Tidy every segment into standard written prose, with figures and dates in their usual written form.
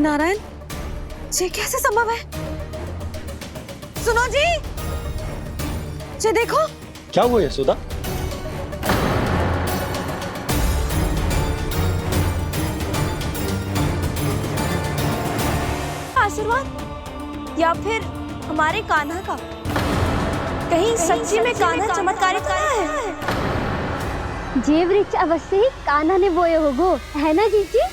नारायण, ये कैसे संभव है? सुनो जी, ये देखो। क्या हुआ यशोदा? आशीर्वाद या फिर हमारे कान्हा का? कहीं सच्ची में कान्हा चमत्कारित तो है? जे वृक्ष अवश्य ही कान्हा ने बोए होगो, है ना जीजी?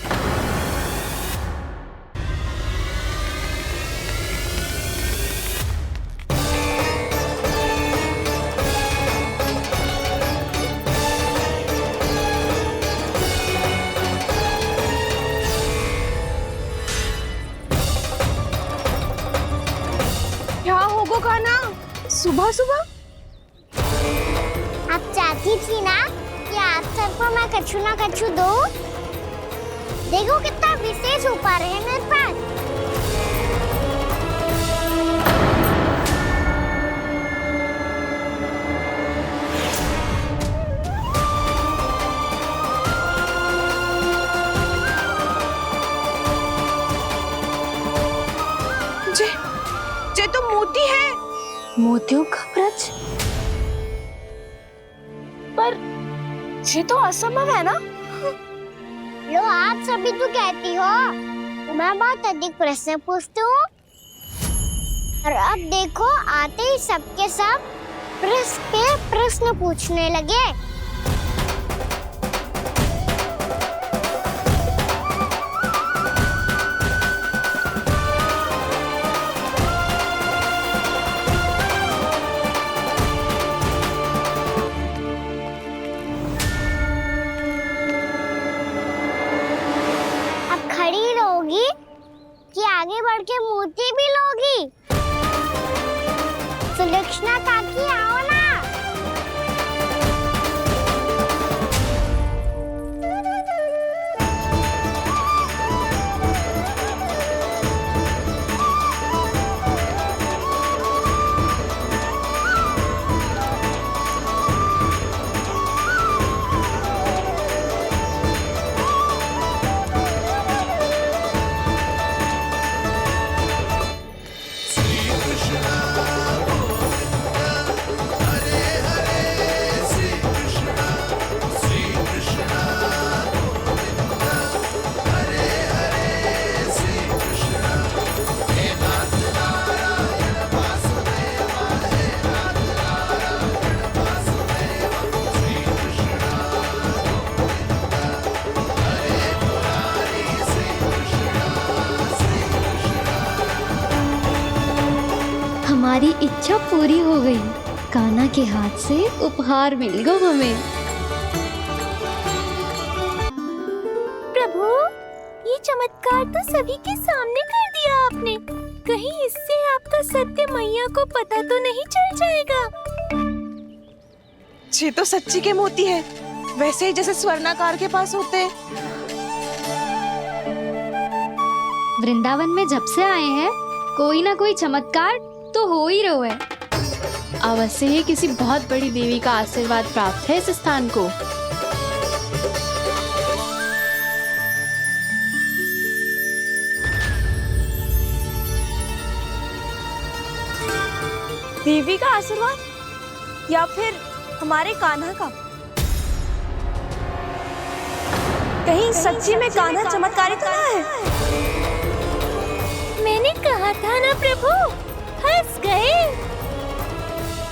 क्या होगो कान्हा सुबह सुबह? आप चाहती थी ना कि आज सबको मैं कछु ना कछु दूं? देखो कितना विशेष उपहार है मेरे पास। ये तो मोती है। मोतियों का ब्रज? पर ये तो असंभव है ना? लो आप सभी तो कहती हो मैं बहुत अधिक प्रश्न पूछती हूँ, और अब देखो आते ही सबके सब प्रश्न पे प्रश्न पूछने लगे। खड़ी रहोगी कि आगे बढ़ के मूर्ति भी लोगी? सुलक्षणा काकी आओ ना। हमारी इच्छा पूरी हो गई, कान्हा के हाथ से उपहार मिल गया हमें। प्रभु, ये चमत्कार तो सभी के सामने कर दिया आपने। कहीं इससे आपका सत्य मैया को पता तो नहीं चल जाएगा? ये तो सच्ची के मोती है, वैसे ही जैसे स्वर्णाकार के पास होते हैं। वृंदावन में जब से आए हैं कोई ना कोई चमत्कार तो हो ही रहा है। अवश्य ही किसी बहुत बड़ी देवी का आशीर्वाद प्राप्त है इस स्थान को। देवी का आशीर्वाद या फिर हमारे कान्हा का? कहीं सच्ची में कान्हा चमत्कारित तो है? मैंने कहा था ना प्रभु, हंस गए।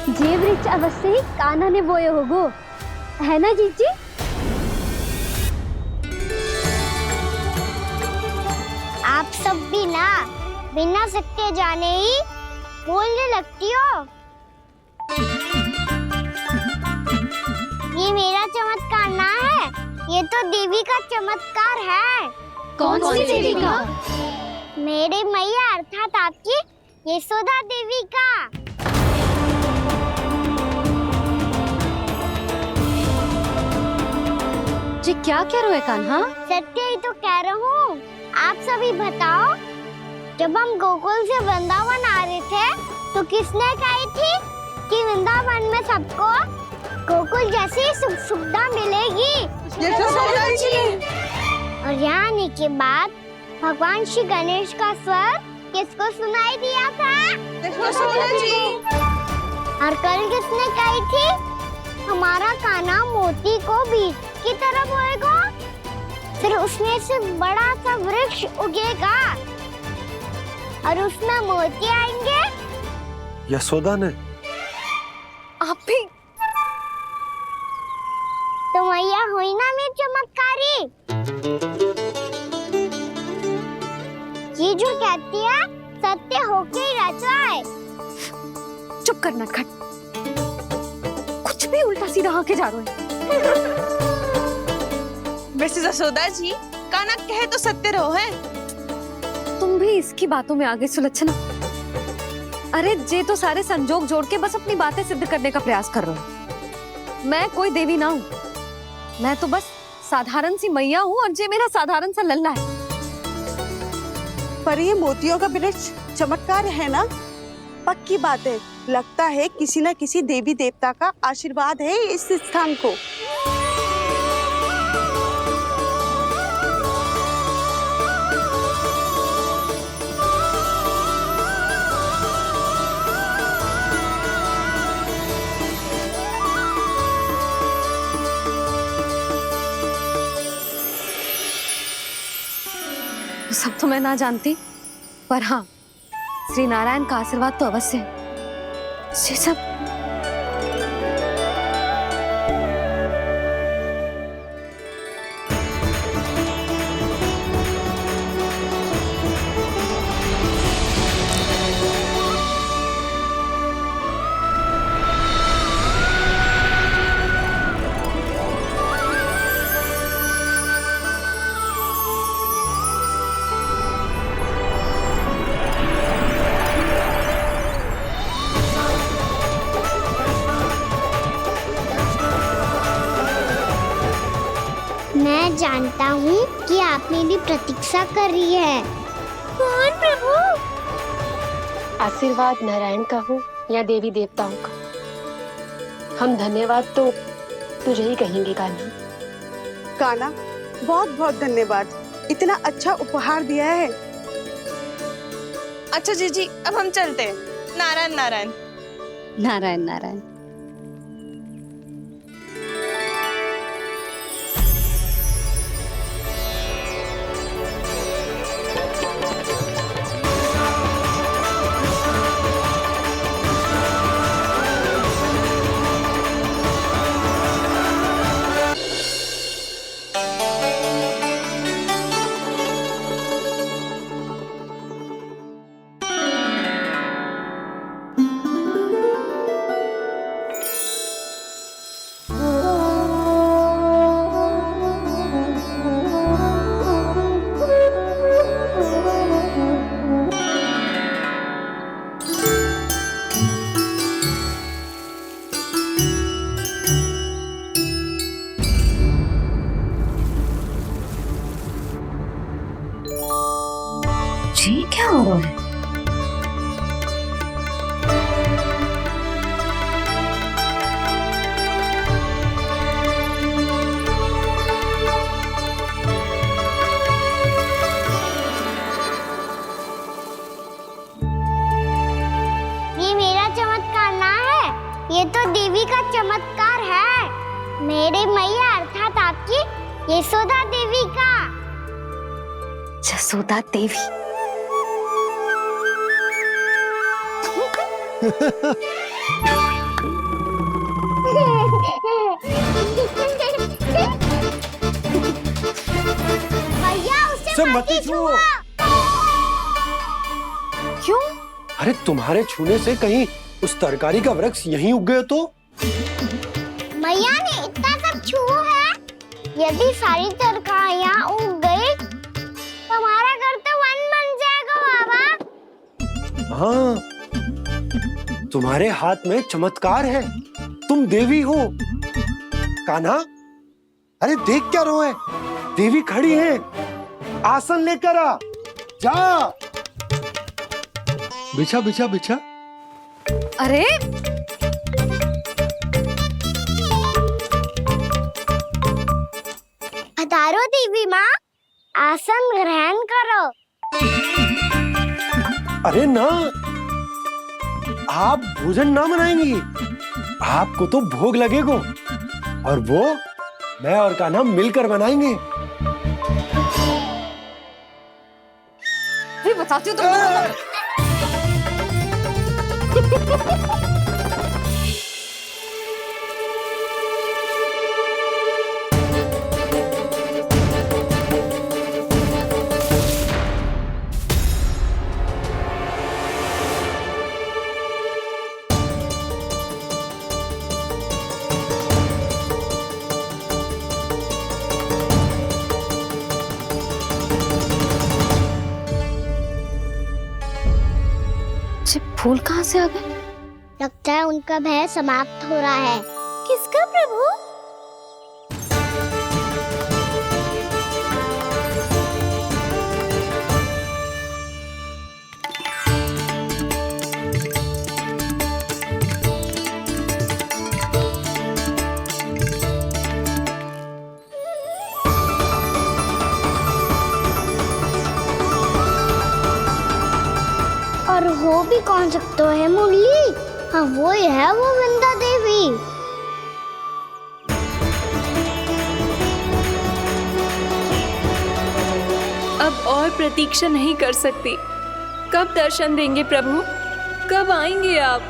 जे वृक्ष अवश्य ही कान्हा ने बोए होगो, है ना जीजी? आप सब भी ना बिना सत्य जाने ही बोलने लगती हो। ये मेरा चमत्कार ना है, ये तो देवी का चमत्कार है। कौन सी देवी का? मेरे मैया अर्थात आपकी यशोदा देवी का। जी क्या कह रहे हो कान्हा? सत्य ही तो कह रहा हूँ। आप सभी बताओ, जब हम गोकुल से वृंदावन आ रहे थे तो किसने कही थी कि वृंदावन में सबको गोकुल जैसी सुख सुविधा मिलेगी? यशोदा जी। और यहाँ आने के बाद भगवान श्री गणेश का स्वर किसको सुनाई दिया था? यशोदा जी। और कल किसने कही थी हमारा कान्हा मोती को बीज की तरह बोएगा, फिर उसमें से बड़ा सा वृक्ष उगेगा और उसमें मोती आएंगे? यशोदा ने। आप भी तो मैया हुई ना मेरी चमत्कारी। ये जो कहती है सत्य होके ही रहता है। चुप करना खट, कुछ भी उल्टा सीधा होके जा रहे हैं। वैसे यशोदा जी, कान्हा कहे तो सत्य रहो है। तुम भी इसकी बातों में आगे सुलझना। अरे जे तो सारे संजोग जोड़ के बस अपनी बातें सिद्ध करने का प्रयास कर रहे हो। मैं कोई देवी ना हूँ, मैं तो बस साधारण सी मैया हूँ और जे मेरा साधारण सा लल्ला है। पर ये मोतियों का वृक्ष चमत्कार है ना? पक्की बात है, लगता है किसी न किसी देवी देवता का आशीर्वाद है इस स्थान को। सब तो मैं ना जानती, पर हाँ, श्री नारायण का आशीर्वाद तो अवश्य है। ये सब मैं जानता हूँ कि आप मेरी प्रतीक्षा कर रही है। कौन प्रभु? आशीर्वाद नारायण का हो या देवी देवताओं का, हम धन्यवाद तो तुझे ही कहेंगे कान्हा। कान्हा, बहुत बहुत धन्यवाद, इतना अच्छा उपहार दिया है। अच्छा जीजी, अब हम चलते हैं। नारायण नारायण। नारायण नारायण। ये क्या हो रहा है? ये मेरा चमत्कार ना है, ये तो देवी का चमत्कार है। मेरे मैया अर्थात आपकी यशोदा देवी का। यशोदा देवी। भैया उसे सब मत मत छुओ। क्यों? अरे तुम्हारे छूने से कहीं उस तरकारी का वृक्ष यहीं उग गए तो? मैया ने इतना सब छुआ है, यदि सारी तरकारियां उग गई तो हमारा घर तो वन बन जाएगा बाबा। हाँ, तुम्हारे हाथ में चमत्कार है, तुम देवी हो। कान्हा, अरे देख क्या रो है, देवी खड़ी है, आसन लेकर आ, जा। बिछा बिछा बिछा। अरे पधारो देवी माँ, आसन ग्रहण करो। अरे ना, आप भोजन ना मनाएंगी, आपको तो भोग लगेगा और वो मैं और कान्हा मिलकर बनाएंगे। भी बताती हूँ तुमको। फूल कहाँ से आ गए? लगता है उनका भय समाप्त हो रहा है। किसका प्रभु? और हो भी कौन सकता है मुरली? हाँ वो ही है, वो वृंदा देवी। अब और प्रतीक्षा नहीं कर सकती। कब दर्शन देंगे प्रभु? कब आएंगे आप?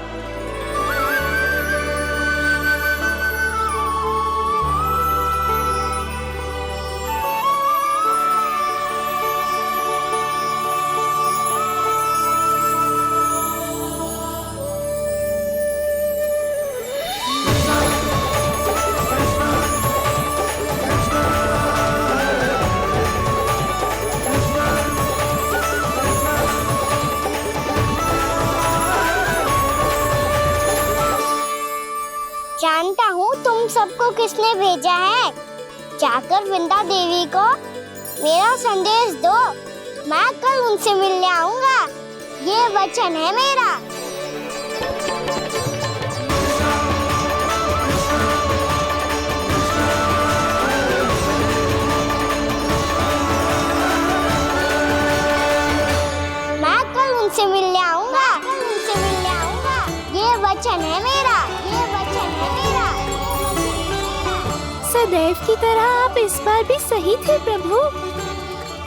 जानता हूँ तुम सबको किसने भेजा है। जाकर वृंदा देवी को मेरा संदेश दो, मैं कल उनसे मिलने आऊंगा। ये वचन है मेरा। मैं कल उनसे मिलने आऊंगा। ये वचन है मेरा। सदैव की तरह आप इस बार भी सही थे प्रभु।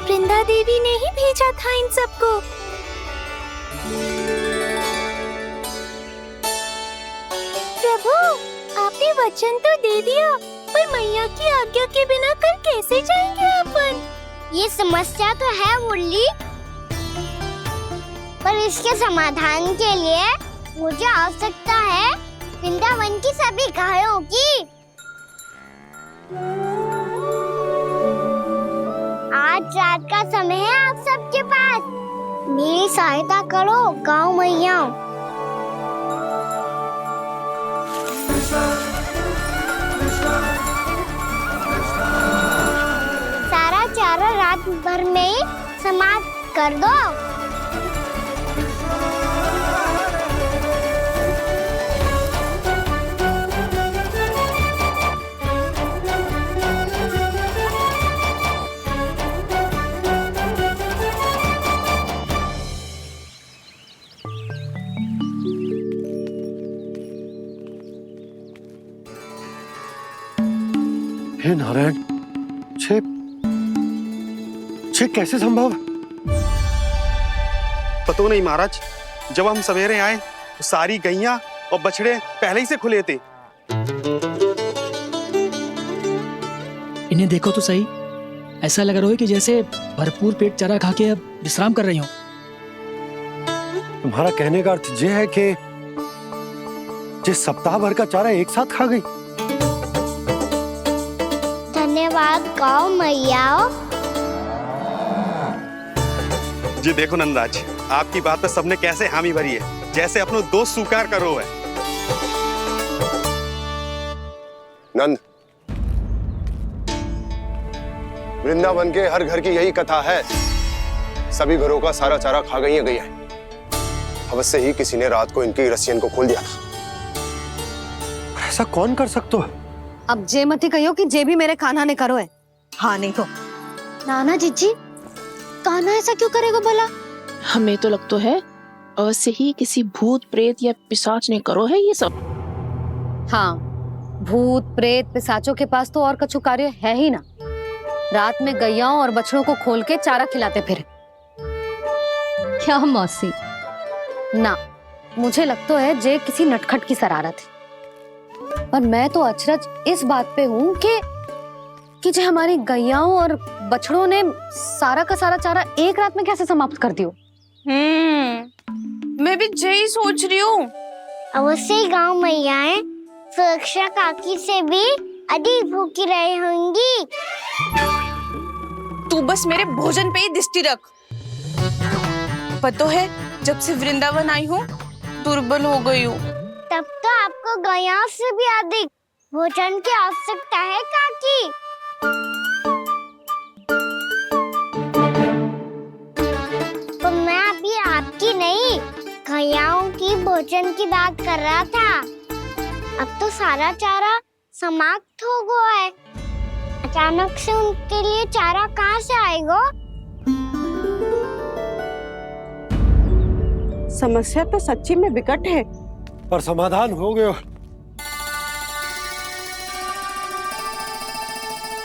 वृंदा देवी ने ही भेजा था इन सबको। प्रभु, आपने वचन तो दे दिया, पर मैया की आज्ञा के बिना कल कैसे जाएंगे अपन? ये समस्या तो है मुरली, पर इसके समाधान के लिए मुझे आवश्यकता है वृंदावन की सभी गायों की। आज रात का समय है आप सबके पास। मेरी सहायता करो गाँव मैया। सारा चारा रात भर में ही समाप्त कर दो। हे नारायण, छे कैसे संभव? पता नहीं महाराज, जब हम सवेरे आए तो सारी गैया और बछड़े पहले ही से खुले थे। इन्हें देखो तो सही, ऐसा लग रहा है कि जैसे भरपूर पेट चारा खा के अब विश्राम कर रही हो। तुम्हारा कहने का अर्थ यह है कि जिस सप्ताह भर का चारा एक साथ खा गई। धन्यवाद गाँव मैया। जी देखो नंदराज, आपकी बात पर सबने कैसे हामी भरी है, जैसे अपनो दोस्त स्वीकार करो है। नंद, वृंदावन के हर घर की यही कथा है। सभी घरों का सारा चारा खा गई है। अवश्य ही किसी ने रात को इनकी रस्सियन को खोल दिया था। ऐसा कौन कर सकता है? अब जे मती कहियो कि जे भी मेरे कान्हा ने करो है। हाँ नहीं तो नाना जीजी, कान्हा ऐसा क्यों करेगा भला? हमें तो लगता है अवश्य ही किसी भूत प्रेत या पिशाच ने करो है ये सब। हाँ, भूत प्रेत पिशाचों के पास तो और कछु कार्य है ही ना। रात में गैयाओं और बछड़ों को खोल के चारा खिलाते फिर। क्या मौसी? ना, मुझे लगता है जे किसी नटखट की शरारत है। और मैं तो अचरज इस बात पे हूँ कि जे हमारी गैयाओं और बछड़ों ने सारा का सारा चारा एक रात में कैसे समाप्त कर दियो। मैं भी यही सोच रही हूँ। अवश्य ही गांव मैयाएं सुरक्षा काकी से भी अधिक भूखी रही होंगी। तू बस मेरे भोजन पे ही दृष्टि रख। पता है, जब से वृंदावन आई हूँ दुर्बल हो गई हूँ। तब तो आपको गैयाओं से भी अधिक भोजन की आवश्यकता है काकी। तो मैं अभी आपकी नहीं, गैयाओं की भोजन की बात कर रहा था। अब तो सारा चारा समाप्त हो गया है। अचानक से उनके लिए चारा कहाँ से आएगा? समस्या तो सच्ची में विकट है, पर समाधान हो गया।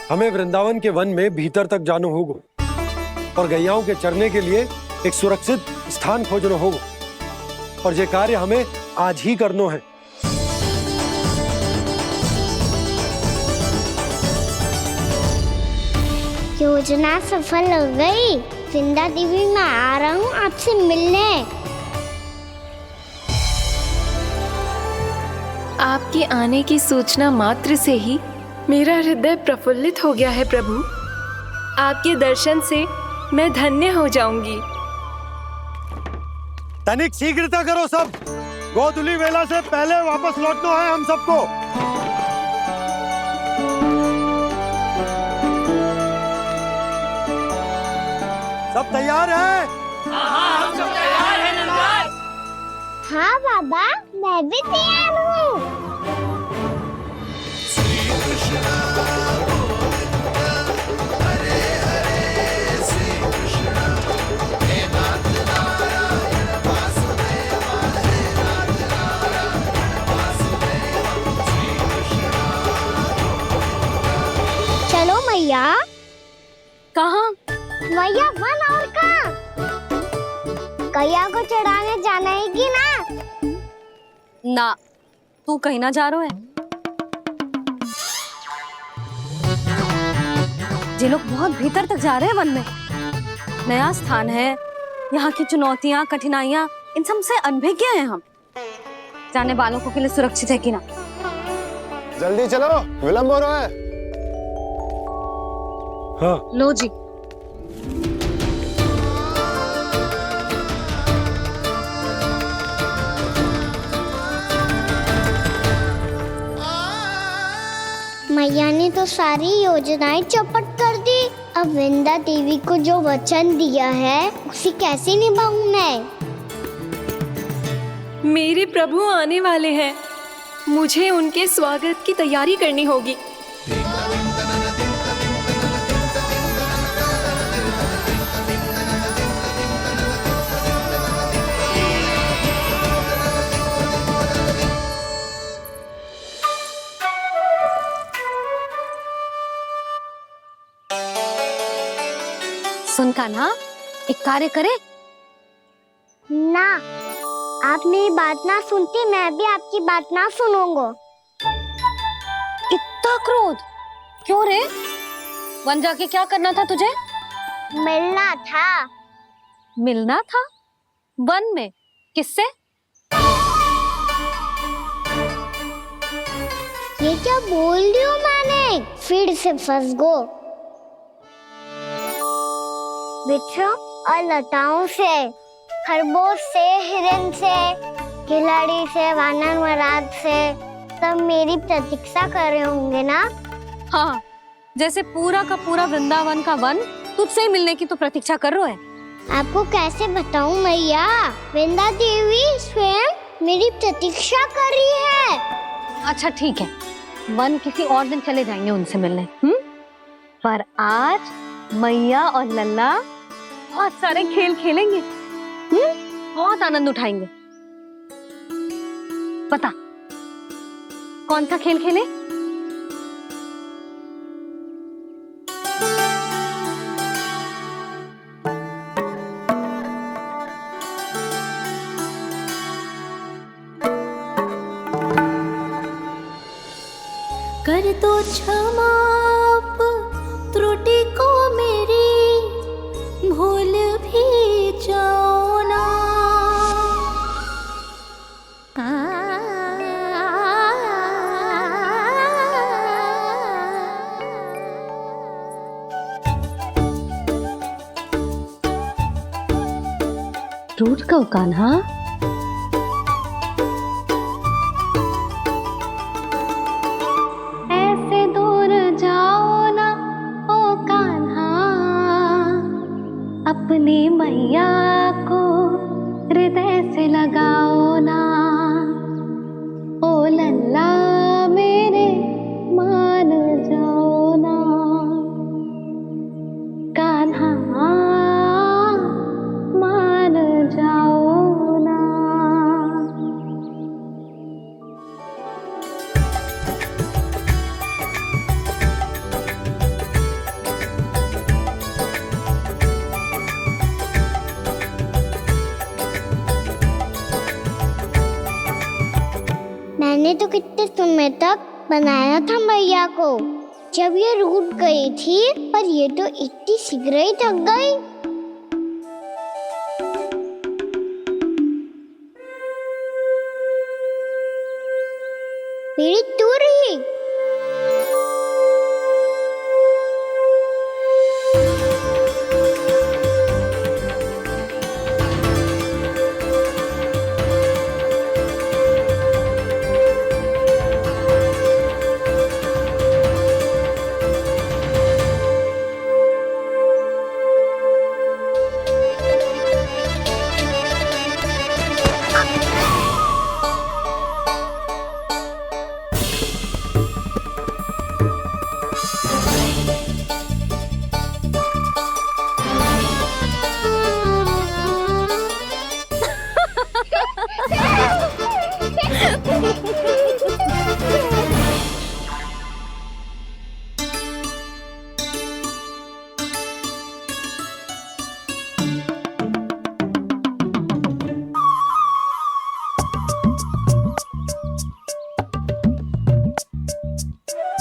हमें वृंदावन के वन में भीतर तक जाना होगा और गैयाओं के चरने के लिए एक सुरक्षित स्थान खोजना होगा। और ये कार्य हमें आज ही करना है। योजना सफल हो गई। वृंदा देवी, मैं आ रहा हूँ आपसे मिलने। आपके आने की सूचना मात्र से ही मेरा हृदय प्रफुल्लित हो गया है प्रभु। आपके दर्शन से मैं धन्य हो जाऊंगी। तनिक शीघ्रता करो सब। गोधुली वेला से पहले वापस लौटना है हम सबको। सब तैयार है? हाँ, हम सब तैयार हैं नंदलाल। हाँ बाबा, मैं भी तैयार हूँ। चलो मैया। कहाँ? मैया, वन और कहाँ? गैया को चढ़ाने जाना है कि ना? ना, तू कहीं ना जा रहा है। ये लोग बहुत भीतर तक जा रहे हैं वन में। नया स्थान है, यहाँ की चुनौतियाँ, कठिनाइयाँ, इन सब से अनभिज्ञ हैं हम। जाने वालों के लिए सुरक्षित है कि ना? जल्दी चलो, विलंब हो रहा है। हाँ। लो जी। मैया ने तो सारी योजनाएं चौपट कर दी। अब वृंदा देवी को जो वचन दिया है उसे कैसे निभाऊं मैं? मेरे प्रभु आने वाले हैं, मुझे उनके स्वागत की तैयारी करनी होगी। सुन कान्हा, एक कार्य करे ना, आप मेरी बात ना सुनती, मैं भी आपकी बात ना सुनूंगा। इतना क्रोध क्यों रे? वन जाके क्या करना था तुझे? मिलना था। मिलना था? वन में? किससे? ये क्या बोल रही हूँ मैंने? फिर से फंस गो। बिच्छू और लताओं से, खरगोश से, हिरन से, खिलाड़ी से, वानर महाराज से, सब मेरी प्रतीक्षा कर रहे होंगे ना? हाँ, जैसे पूरा का पूरा वृंदावन का वन तुझसे ही मिलने की तो प्रतीक्षा कर रहा है। आपको कैसे बताऊं मैया? वृंदा देवी स्वयं मेरी प्रतीक्षा कर रही है। अच्छा ठीक है, वन किसी और दिन चले जाएंगे उनसे मिलने। पर आज मैया और लल्ला बहुत सारे खेल खेलेंगे, बहुत आनंद उठाएंगे। पता कौन सा खेल खेले? कर दो क्षमा त्रुटि को मेरी, भूल भी जाओ ना। रूठ को कान्हा, ऐसे दूर जाओ ना ओ कान्हा, अपनी मैया को हृदय से लगाओ ना। ओ लल्ला मेरे मान जाओ ना, कान्हा मान जाओ ना। मैंने तो कितने समय तक बनाया था मैया को, जब ये रूठ गई थी, पर ये तो इतनी शीघ्र ही थक गई। मेरी तू रही।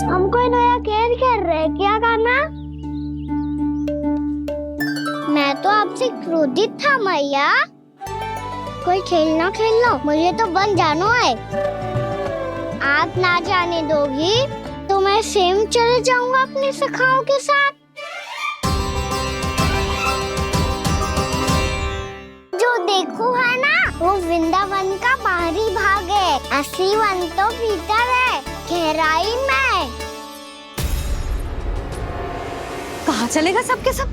हम कोई नया खेल खेल रहे क्या करना? मैं तो आपसे क्रोधित था मैया। कोई खेलना खेल लो, मुझे तो बन जाना है। आप ना जाने दोगी तो मैं स्वयं चले जाऊंगा अपने सखाओं के साथ। जो देखो है ना, वो वृंदावन का बाहरी भाग है, असली वन तो भीतर है, गहराई में। कहाँ चलेगा सबके सब?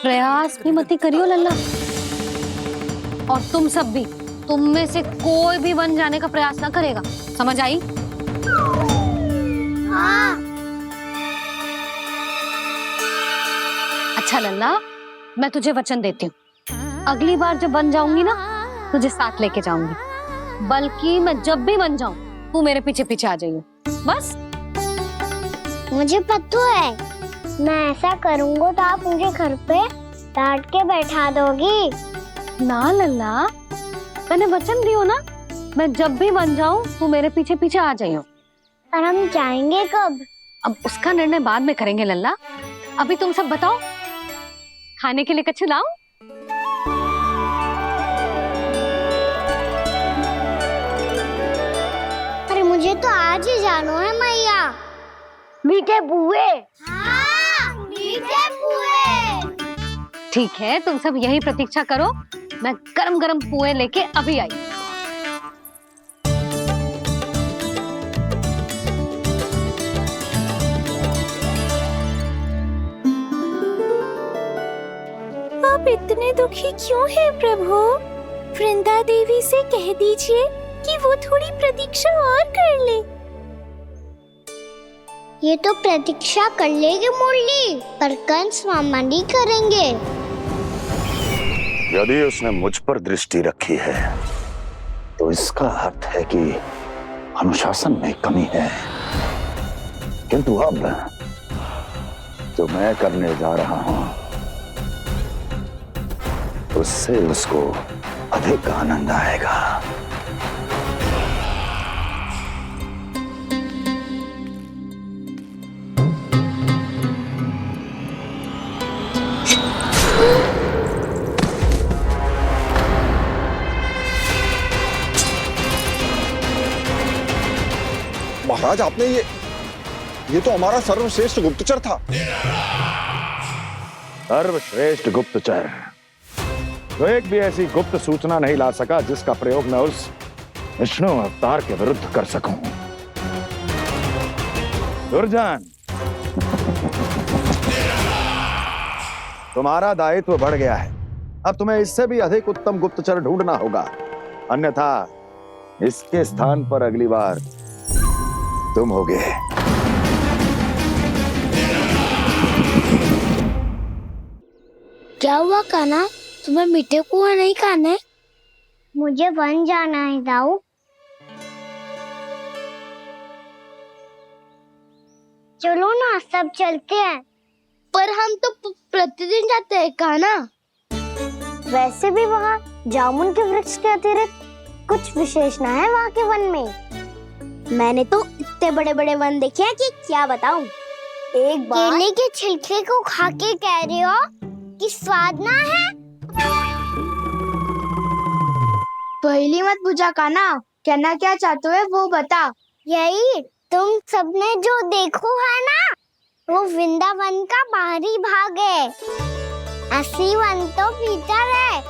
प्रयास भी मत करियो लल्ला, और तुम सब भी, तुम में से कोई भी वन जाने का प्रयास ना करेगा, समझ आई? हाँ। अच्छा लल्ला, मैं तुझे वचन देती हूँ, अगली बार जब बन जाऊंगी ना, तुझे साथ लेके जाऊंगी। बल्कि मैं जब भी बन जाऊं, तू मेरे पीछे पीछे आ जाइए, बस। मुझे पता है, मैं ऐसा करूंगा तो आप मुझे घर पे डांट के बैठा दोगी। ना लल्ला, मैंने वचन दियो ना, मैं जब भी बन जाऊं, तू मेरे पीछे पीछे आ जाइयो। और हम जाएंगे कब? अब उसका निर्णय बाद में करेंगे लल्ला। अभी तुम सब बताओ, खाने के लिए कुछ लाऊं? अरे मुझे तो आज ही जाना है मैया। मीठे बुए। हाँ, मीठे बुए। ठीक है, तुम सब यही प्रतीक्षा करो, मैं गरम गरम पुए लेके अभी आई। आप इतने दुखी क्यों हैं प्रभु? वृंदा देवी से कह दीजिए कि वो थोड़ी प्रतीक्षा और कर ले। ये तो प्रतीक्षा कर लेगी मुरली, पर कंस मामा नहीं करेंगे। यदि उसने मुझ पर दृष्टि रखी है तो इसका अर्थ है कि अनुशासन में कमी है। किंतु अब जो मैं करने जा रहा हूं उससे उसको अधिक आनंद आएगा। महाराज, आपने ये तो हमारा सर्वश्रेष्ठ गुप्तचर था। सर्वश्रेष्ठ गुप्तचर तो एक भी ऐसी गुप्त सूचना नहीं ला सका जिसका प्रयोग मैं उस विष्णु अवतार के विरुद्ध कर सकूं। दुर्जन, तुम्हारा दायित्व बढ़ गया है। अब तुम्हें इससे भी अधिक उत्तम गुप्तचर ढूंढना होगा, अन्यथा इसके स्थान पर अगली बार तुम होगे। क्या हुआ कान्हा, तुम्हें मीठे कुआं नहीं खाने? मुझे वन जाना है दाऊ। चलो ना, सब चलते हैं। पर हम तो प्रतिदिन जाते हैं कान्हा। वैसे भी वहाँ जामुन के वृक्ष के अतिरिक्त कुछ विशेष ना है वहाँ के वन में। मैंने तो इतने बड़े बड़े वन देखे हैं कि क्या बताऊं। एक बार केले के छिलके को खा के कह रहे हो कि स्वाद ना है? पहली मत पूछा कान्हा, कहना क्या चाहते हो वो बता। यही तुम सबने जो देखो है ना, वो वृंदावन का बाहरी भाग है। असली वन तो भीतर है,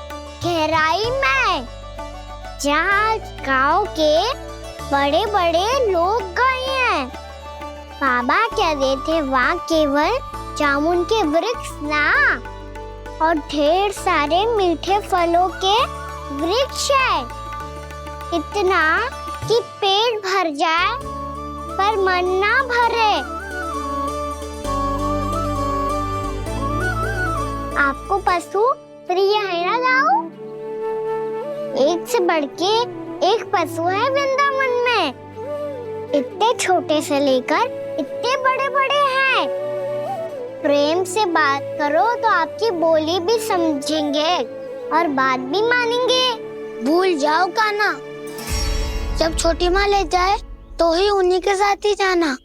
गहराई में, जहाँ गाँव के बड़े बड़े लोग गए हैं। बाबा कह रहे थे वहाँ केवल जामुन के वृक्ष ना, और ढेर सारे मीठे फलों के वृक्ष है। इतना कि पेट भर जाए पर मन ना भरे। आपको पशु प्रिय है ना दाऊ? एक से बढ़ के एक पशु है वृंदावन में। इतने छोटे से लेकर इतने बड़े बड़े हैं। प्रेम से बात करो तो आपकी बोली भी समझेंगे और बात भी मानेंगे। भूल जाओ कान्हा, जब छोटी माँ ले जाए तो ही उन्हीं के साथ ही जाना।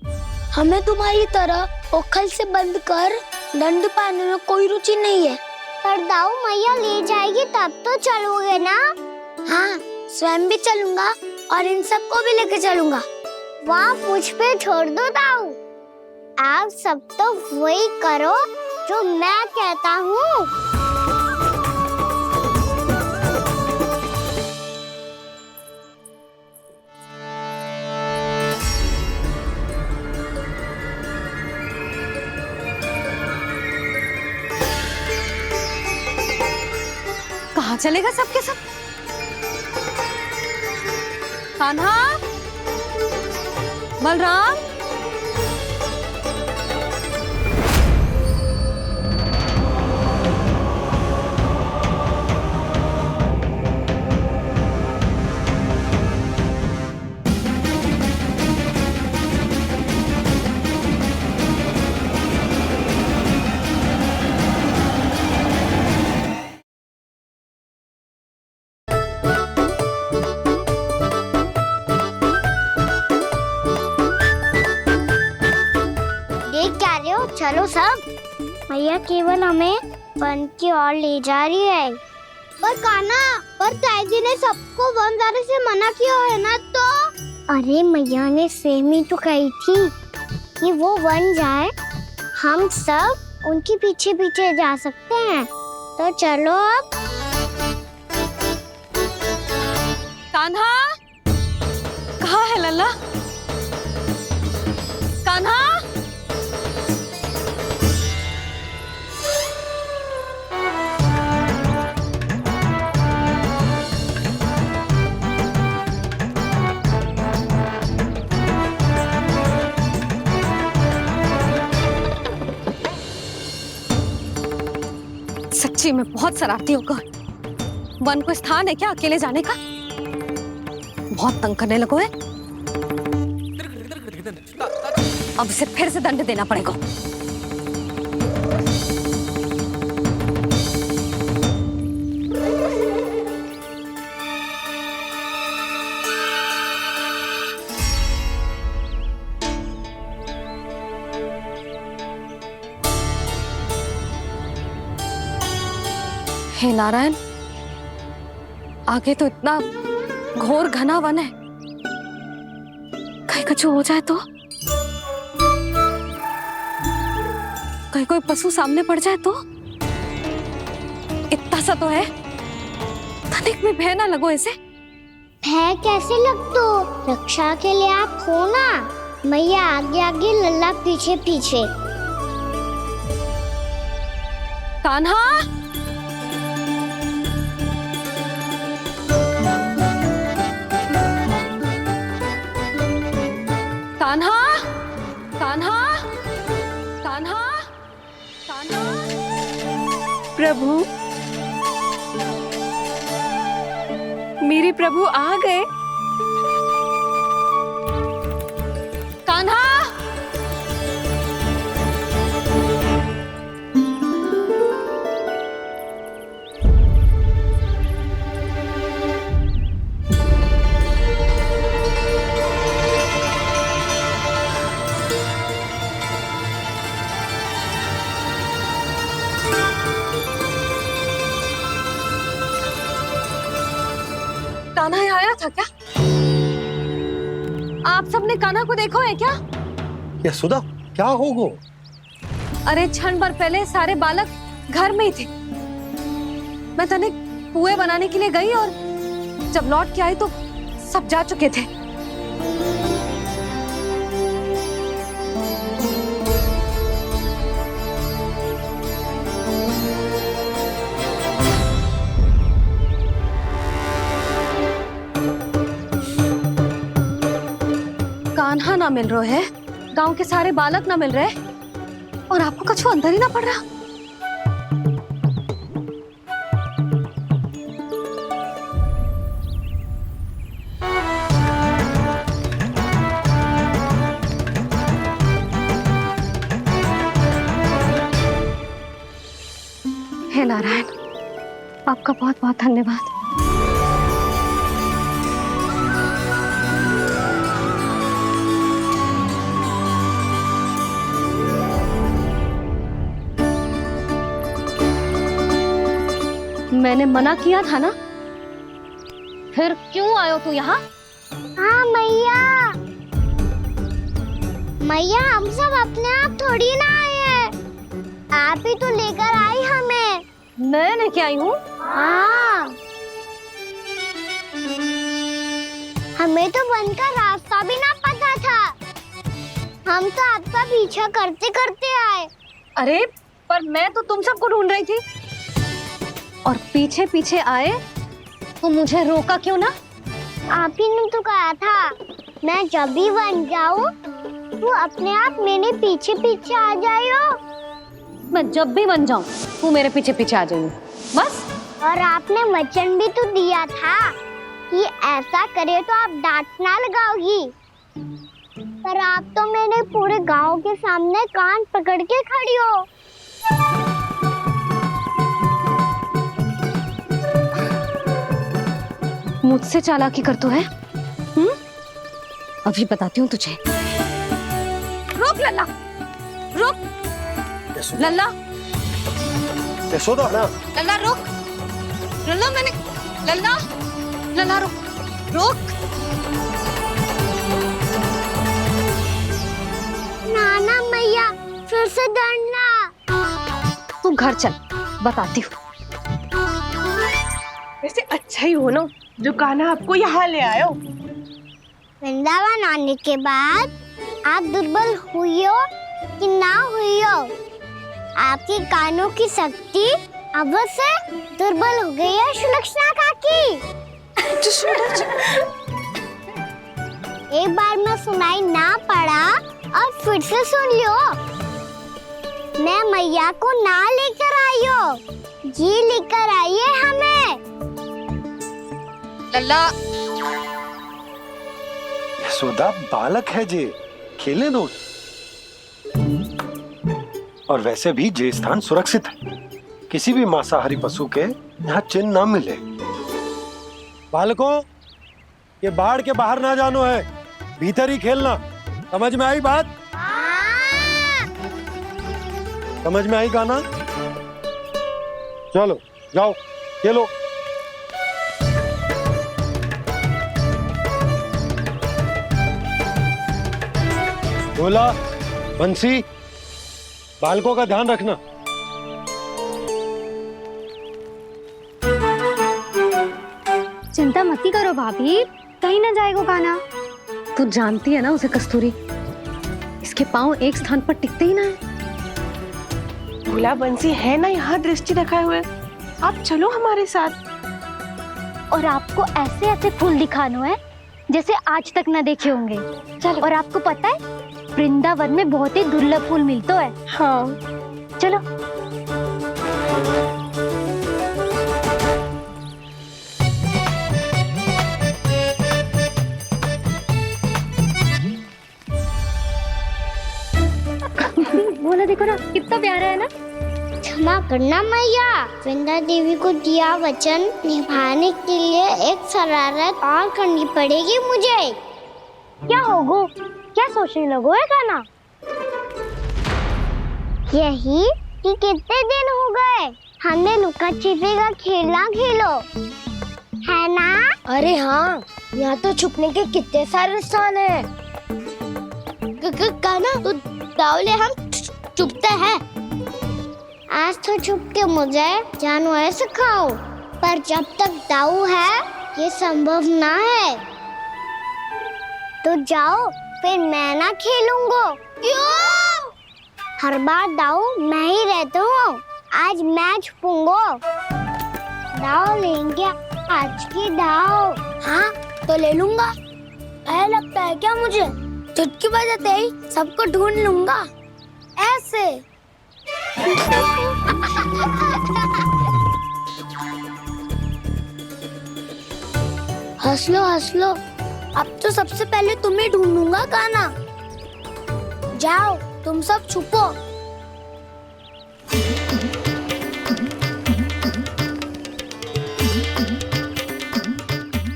हमें तुम्हारी तरह ओखल से बंद कर दंड पाने में कोई रुचि नहीं है। पर दाऊ मैया ले जाएगी तब तो चलोगे ना? हाँ, स्वयं भी चलूंगा और इन सबको भी लेके चलूंगा। वहाँ मुझ पे छोड़ दो दाऊ। आप सब तो वही करो जो मैं कहता हूँ। कहाँ चलेगा सबके सब? कान्हा, बलराम, चलो सब। मैया केवल हमें वन की ओर ले जा रही है। पर कान्हा, पर ताईजी ने सबको वन जाने से मना किया है ना तो? अरे मैया ने सेमी तो कही थी कि वो वन जाए, हम सब उनके पीछे पीछे जा सकते हैं। तो चलो अब। कान्हा, कहाँ है लल्ला? कान्हा, सच्ची में बहुत शरारती होगा। वन को स्थान है क्या अकेले जाने का? बहुत तंग करने लगो है। अब इसे फिर से दंड देना पड़ेगा। हे नारायण, आगे तो इतना घोर घना वन है, कहीं कुछ हो जाए तो? कहीं कोई पशु सामने पड़ जाए तो? इतना सा तो है, तनिक में भय ना लगो इसे। भय कैसे लग तो? रक्षा के लिए आप हो ना। मैया आगे आगे, लल्ला पीछे पीछे। कान्हा, कान्हा, कान्हा, कान्हा, कान्हा। प्रभु, मेरे प्रभु आ गए। कान्हा, कान्हा यहाँ आया था क्या? आप सबने कान्हा को देखो है क्या? यशोदा, क्या हो गो? अरे क्षण भर पहले सारे बालक घर में ही थे। मैं तनिक पुए बनाने के लिए गई और जब लौट के आई तो सब जा चुके थे। कान्हा ना मिल रहे है, गांव के सारे बालक ना मिल रहे, और आपको कुछ अंदर ही ना पड़ रहा। हे नारायण, आपका बहुत बहुत धन्यवाद। मैंने मना किया था ना, फिर क्यों आयो तू यहाँ? हाँ मैया, मैया हम सब अपने आप थोड़ी ना आए हैं, आप ही तो लेकर आई हमें। मैं लेके आई हूँ? हाँ, हमें तो वन का रास्ता भी ना पता था, हम तो आपका पीछा करते करते आए। अरे पर मैं तो तुम सबको ढूंढ रही थी, और पीछे पीछे आए तो मुझे रोका क्यों ना? आप ही ने तो कहा था मैं जब भी बन जाऊं तू अपने आप मेरे पीछे पीछे आ जाइयो। मैं जब भी बन जाऊं तू मेरे पीछे पीछे आ जाइयो, बस। और आपने वचन भी तो दिया था कि ऐसा करे तो आप डांट ना लगाओगी, पर आप तो मेरे पूरे गांव के सामने कान पकड़ के खड़ी हो। मुझसे चालाकी कर तो है? अभी बताती हूँ तुझे। रुक लल्ला, रुक लल्ला, यशोदा ना। लल्ला रुक, लल्ला मैंने, लल्ला, लल्ला रुक, रुक। नाना मैया फिर से डरना। तू घर चल, बताती हूँ। वैसे अच्छा ही हो ना जो कान्हा आपको यहाँ ले आयो। वृंदावन आने के बाद आप दुर्बल हुई हो कि ना हुई हो, आपके कानों की शक्ति अब से दुर्बल हो गई है सुलक्षणा काकी। एक बार में सुनाई ना पड़ा और फिर से सुन लियो। मैं मैया को ना लेकर आई हो, ये लेकर आइए हमें। लल्ला, यशोदा बालक है जे, खेलने दो। और वैसे भी ये स्थान सुरक्षित है, किसी भी मांसाहारी पशु के यहाँ चिन्ह ना मिले। बालकों, ये बाढ़ के बाहर ना जानो है, भीतर ही खेलना। समझ में आई बात? समझ में आई गाना? चलो जाओ खेलो। बोला बंसी, बालकों का ध्यान रखना। चिंता मत करो भाभी, कहीं ना जाएगा काना। तू जानती है ना उसे कस्तूरी, इसके पांव एक स्थान पर टिकते ही ना है। भोला बंसी है ना यहाँ दृष्टि रखाए हुए, आप चलो हमारे साथ। और आपको ऐसे ऐसे फूल दिखानो है जैसे आज तक ना देखे होंगे। चलो। और आपको पता है वृंदावन में बहुत ही दुर्लभ फूल मिलते हैं। हाँ चलो। बोला देखो ना कितना प्यारा है ना। क्षमा करना मैया, वृंदा देवी को दिया वचन निभाने के लिए एक शरारत और करनी पड़ेगी मुझे। क्या होगो, क्या सोचने लगो है काना? यही कि कितने दिन हो गए हमने लुका छिपी का खेलना खेलो, है ना? अरे हाँ, यहाँ तो छुपने के कितने सारे स्थान है। काना तो दावले हम छुपते हैं। आज तो छुप के मुझे जानवर सिखाओ, पर जब तक दाऊ है ये संभव ना है। तो जाओ, फिर मैं ना खेलूंगा। क्यों? हर बार दाऊ मैं ही रहता हूँ, आज मैं छुपूंगा। दाऊ लेंगे आज की दाऊ। हाँ तो ले लूंगा। ऐसा लगता है क्या मुझे? चुटकी बजाते ही सबको ढूंढ लूंगा ऐसे। हंस लो, अब तो सबसे पहले तुम्हें ढूंढूंगा काना। जाओ तुम सब छुपो।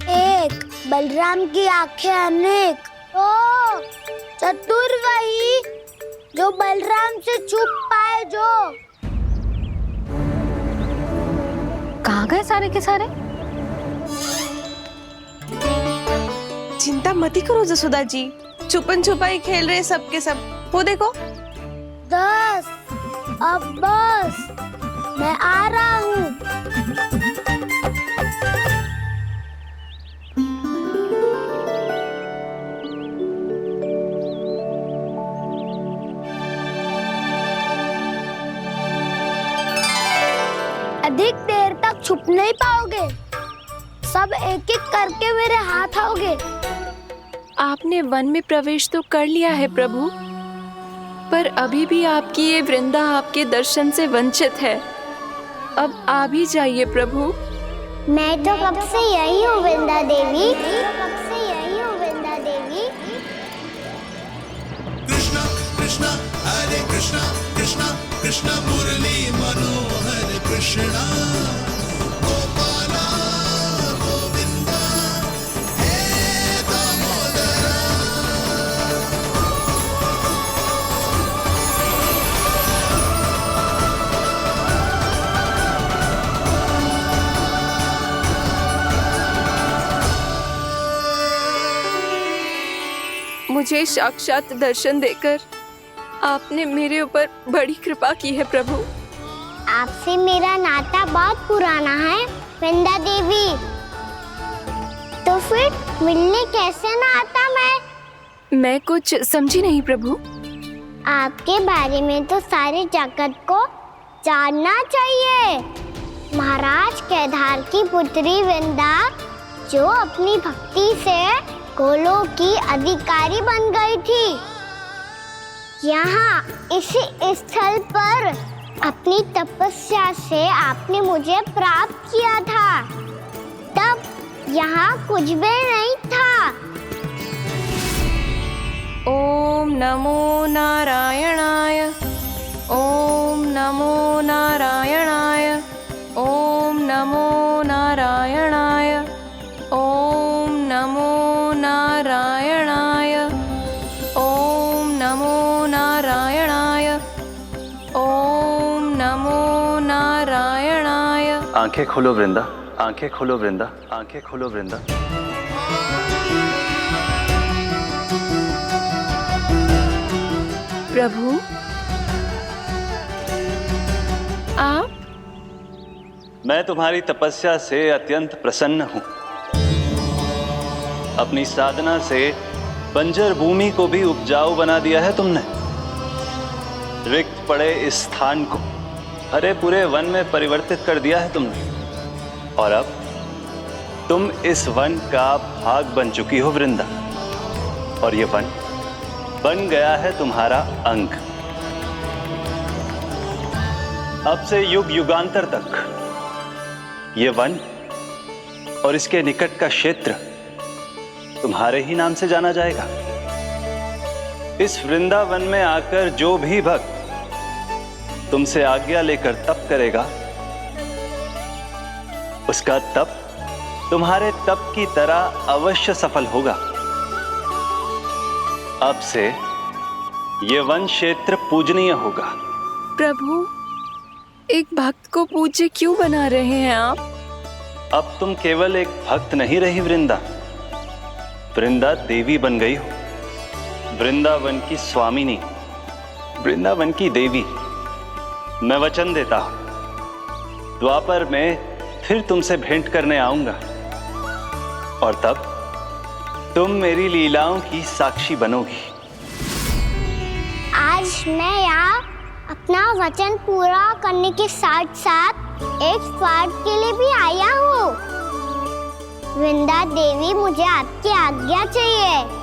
एक बलराम की आंखें अनेक। ओ चतुर वही जो बलराम से छुप पाए। जो कहाँ गए सारे के सारे? चिंता मत करो जसोदा जी, छुपन छुपाई खेल रहे सब के सब। वो देखो 10 अब बस, मैं आ रहा हूँ। अधिक देर तक छुप नहीं पाओगे, सब एक एक करके मेरे हाथ आओगे। आपने वन में प्रवेश तो कर लिया है प्रभु, पर अभी भी आपकी ये वृंदा आपके दर्शन से वंचित है। अब आ भी जाइए प्रभु। मैं तो कब से यही हूँ वृंदा देवी, कब से यही हूँ वृंदा देवी। कृष्णा कृष्णा हरे कृष्णा, कृष्णा कृष्णा मुरली मनोहर कृष्णा, गोपाला गोविंदा हे दामोदरा। मुझे साक्षात दर्शन देकर आपने मेरे ऊपर बड़ी कृपा की है प्रभु। आपसे मेरा नाता बहुत पुराना है वृंदा देवी, तो फिर मिलने कैसे ना आता मैं कुछ समझी नहीं प्रभु। आपके बारे में तो सारे जगत को जानना चाहिए। महाराज केदार की पुत्री वृंदा, जो अपनी भक्ति से गोलोक की अधिकारी बन गई थी। यहाँ इसी स्थल पर अपनी तपस्या से आपने मुझे प्राप्त किया था, तब यहाँ कुछ भी नहीं था। ओम नमो नारायणाय, ओम नमो नारायणाय, ओम नमो नारायणाय, ओम नमो नारायणाय, ओम नमो नारायणाय, ओम नमो नारायणाय। आंखें खोलो वृंदा, आंखें खोलो वृंदा, आंखें खोलो वृंदा। प्रभु, आप? मैं तुम्हारी तपस्या से अत्यंत प्रसन्न हूं। अपनी साधना से बंजर भूमि को भी उपजाऊ बना दिया है तुमने। रिक्त पड़े इस स्थान को हरे पूरे वन में परिवर्तित कर दिया है तुमने। और अब तुम इस वन का भाग बन चुकी हो वृंदा, और ये वन बन गया है तुम्हारा अंग। अब से युग युगांतर तक ये वन और इसके निकट का क्षेत्र तुम्हारे ही नाम से जाना जाएगा। इस वृंदावन में आकर जो भी भक्त तुमसे आज्ञा लेकर तप करेगा, उसका तप तुम्हारे तप की तरह अवश्य सफल होगा। अब से ये वन क्षेत्र पूजनीय होगा। प्रभु, एक भक्त को पूज्य क्यों बना रहे हैं आप? अब तुम केवल एक भक्त नहीं रही वृंदा, वृंदा देवी बन गई हो। वृंदावन की स्वामिनी, वृंदावन की देवी। मैं वचन देता हूं, द्वापर में फिर तुमसे भेंट करने आऊंगा, और तब तुम मेरी लीलाओं की साक्षी बनोगी। आज मैं यहाँ अपना वचन पूरा करने के साथ साथ एक स्वार्थ के लिए भी आया हूँ। वृंदा देवी, मुझे आपकी आज्ञा चाहिए।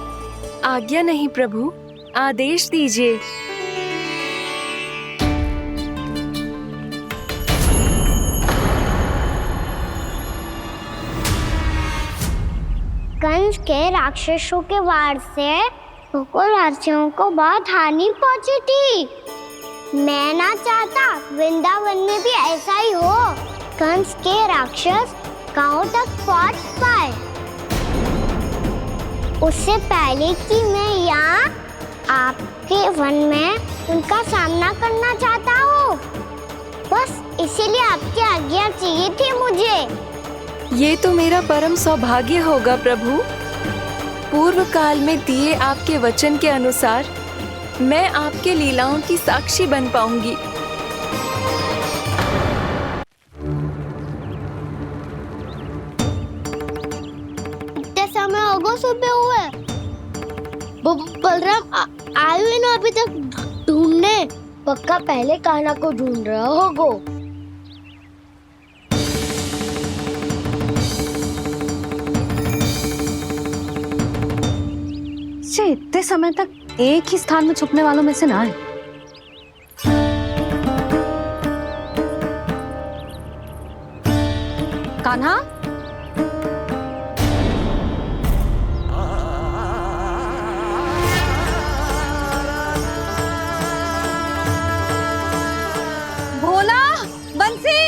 आज्ञा नहीं प्रभु, आदेश दीजिए। कंस के राक्षसों के वार से गोकुलवासियों को बहुत हानि पहुंची थी। मैं ना चाहता वृंदावन में भी ऐसा ही हो। कंस के राक्षस गांव तक पहुंच पाए, उससे पहले कि मैं यहाँ आपके वन में उनका सामना करना चाहता हूँ। बस इसीलिए आपकी आज्ञा चाहिए थी मुझे। ये तो मेरा परम सौभाग्य होगा प्रभु। पूर्व काल में दिए आपके वचन के अनुसार मैं आपके लीलाओं की साक्षी बन पाऊंगी। इतने समय हो गए सुबह हुए। बलराम आयु ना अभी तक ढूंढने। पक्का पहले कान्हा को ढूंढ रहा होगो। इतने समय तक एक ही स्थान में छुपने वालों में से ना है। कान्हा, भोला, बंसी।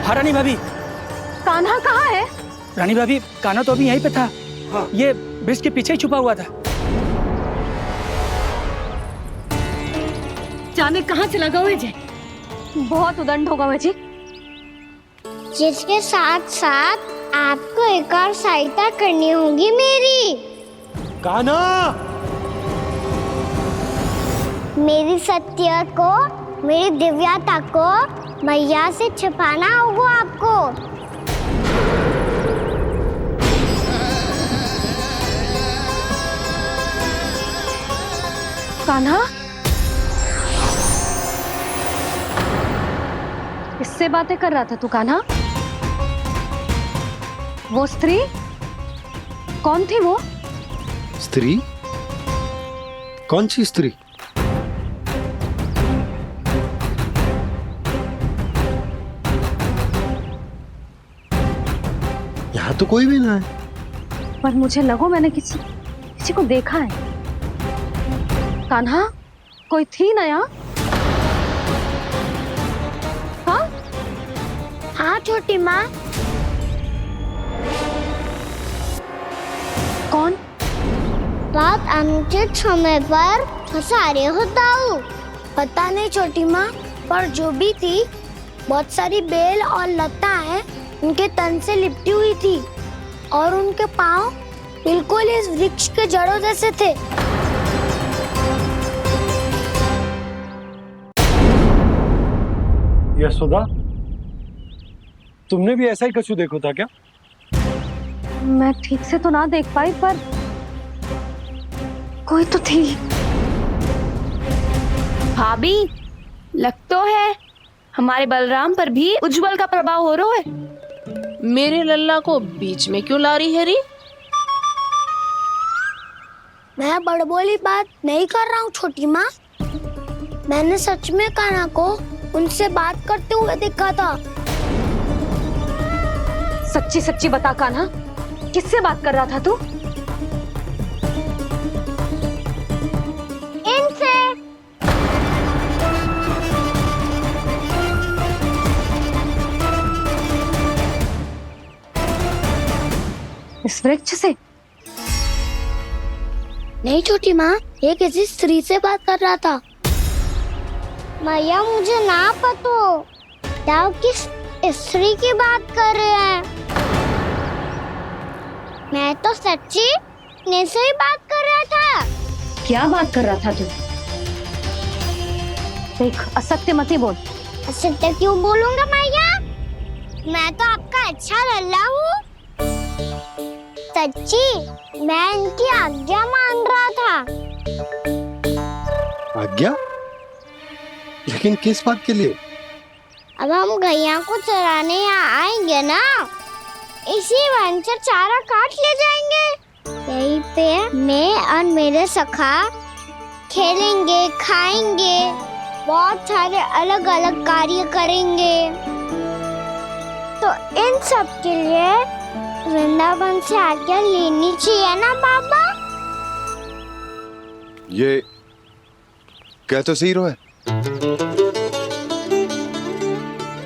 हाँ रानी भाभी। कान्हा कहाँ है? रानी भाभी, कान्हा तो अभी यहीं पे था। हाँ। ये ब्रिज के पीछे ही छुपा हुआ था। जाने कहाँ चला गया है? बहुत उदंड होगा वजी। जिसके साथ साथ आपको एक और सहायता करनी होगी मेरी। कान्हा, मेरी सत्य को, मेरी दिव्यता को मैया से छिपाना होगा आपको। कान्हा, किससे बातें कर रहा था तू कान्हा? वो स्त्री कौन थी? वो स्त्री? कौन सी स्त्री? यहाँ तो कोई भी ना है। पर मुझे लगो मैंने किसी को देखा है। कान्हा, कोई थी ना यहाँ? हाँ हाँ छोटी माँ। कौन? रात अनुचित समय पर फंसारे हो दाऊ। पता नहीं छोटी माँ, पर जो भी थी बहुत सारी बेल और लताएं उनके तन से लिपटी हुई थी और उनके पांव बिल्कुल इस वृक्ष के जड़ों जैसे थे। यशोदा, तुमने भी ऐसा ही कछु देखो था क्या? मैं ठीक से तो ना देख पाई, पर कोई तो थी। भाभी, लग तो है हमारे बलराम पर भी उज्जवल का प्रभाव हो रहा है। मेरे लल्ला को बीच में क्यों ला रही है री? मैं बड़बोली बात नहीं कर रहा हूँ छोटी माँ। मैंने सच में कान्हा को उनसे बात करते हुए देखा था। सच्ची सच्ची बता कान्हा, किससे बात कर रहा था तू? इनसे। इस वृक्ष से? नहीं छोटी माँ, ये किसी स्त्री से बात कर रहा था। मैया मुझे ना पतो दाऊ किस स्त्री की बात कर रहे हैं। मैं तो सच्ची ने से ही बात कर रहा था। क्या बात कर रहा था तू? देख, असत्य मत ही बोल। असत्य क्यों बोलूंगा मैया? मैं तो आपका अच्छा लल्ला हूँ। सच्ची मैं इनकी आज्ञा मान रहा था। आज्ञा? लेकिन किस बात के लिए? अब हम गैया को चराने यहाँ आएंगे ना, इसी वन से चारा काट ले जाएंगे। यहीं पे मैं और मेरे सखा खेलेंगे, खाएंगे, बहुत सारे अलग अलग कार्य करेंगे। तो इन सब के लिए वृंदावन से आज्ञा लेनी चाहिए ना बाबा? ये कह तो सही रहा है।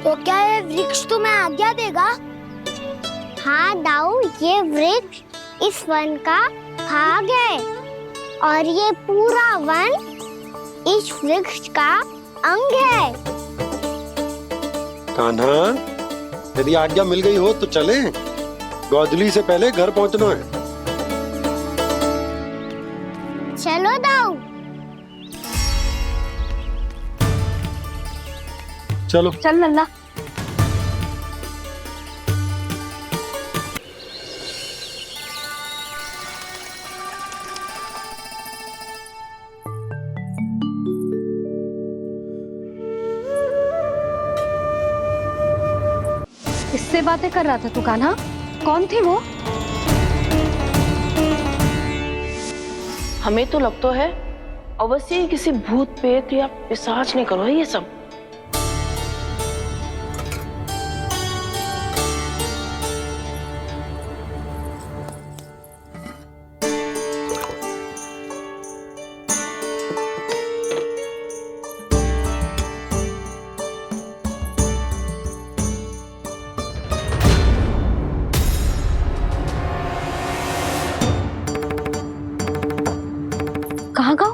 तो क्या ये वृक्ष तुम्हें आज्ञा देगा? हाँ दाऊ, ये वृक्ष इस वन का भाग है और ये पूरा वन इस वृक्ष का अंग है। कान्हा, यदि आज्ञा मिल गई हो तो चले। गोधूली से पहले घर पहुंचना है। चलो दाऊ। चलो चल लल्ला। किससे बातें कर रहा था तू कान्हा? कौन थे वो? हमें तो लगता है अवश्य ही किसी भूत प्रेत या पिशाच ने करो है ये सब। कहाँ गाँव?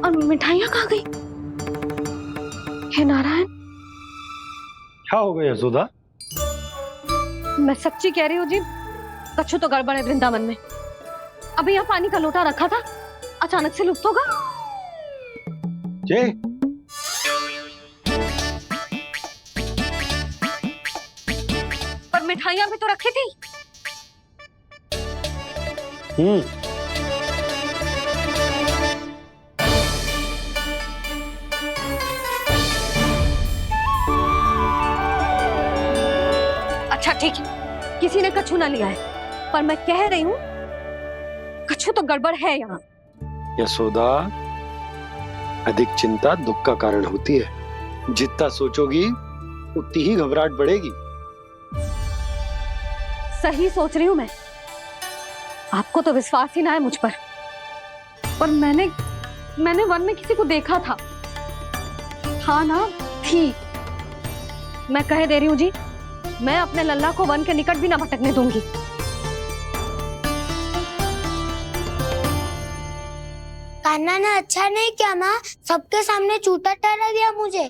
और मिठाइयाँ कहाँ गई? हे नारायण! क्या हो गया यशोदा? मैं सच्ची कह रही हूँ जी, कछु तो गड़बड़ है वृंदावन में। अभी यहाँ पानी का लोटा रखा था, अचानक से लुप्त होगा। जय, पर मिठाइयाँ भी तो रखी थी। अच्छा ठीक है, किसी ने कछु ना लिया है, पर मैं कह रही हूँ कछु तो गड़बड़ है यहाँ। यशोदा, अधिक चिंता दुख का कारण होती है। जितना सोचोगी उतनी ही घबराहट बढ़ेगी। सही सोच रही हूँ मैं। आपको तो विश्वास ही ना है मुझ पर मैंने वन में किसी को देखा था। हाँ ना, थी। मैं कह दे रही हूँ जी, मैं अपने लल्ला को वन के निकट भी ना भटकने दूंगी। कान्हा ने अच्छा नहीं किया माँ, सबके सामने झूठा ठहरा दिया मुझे।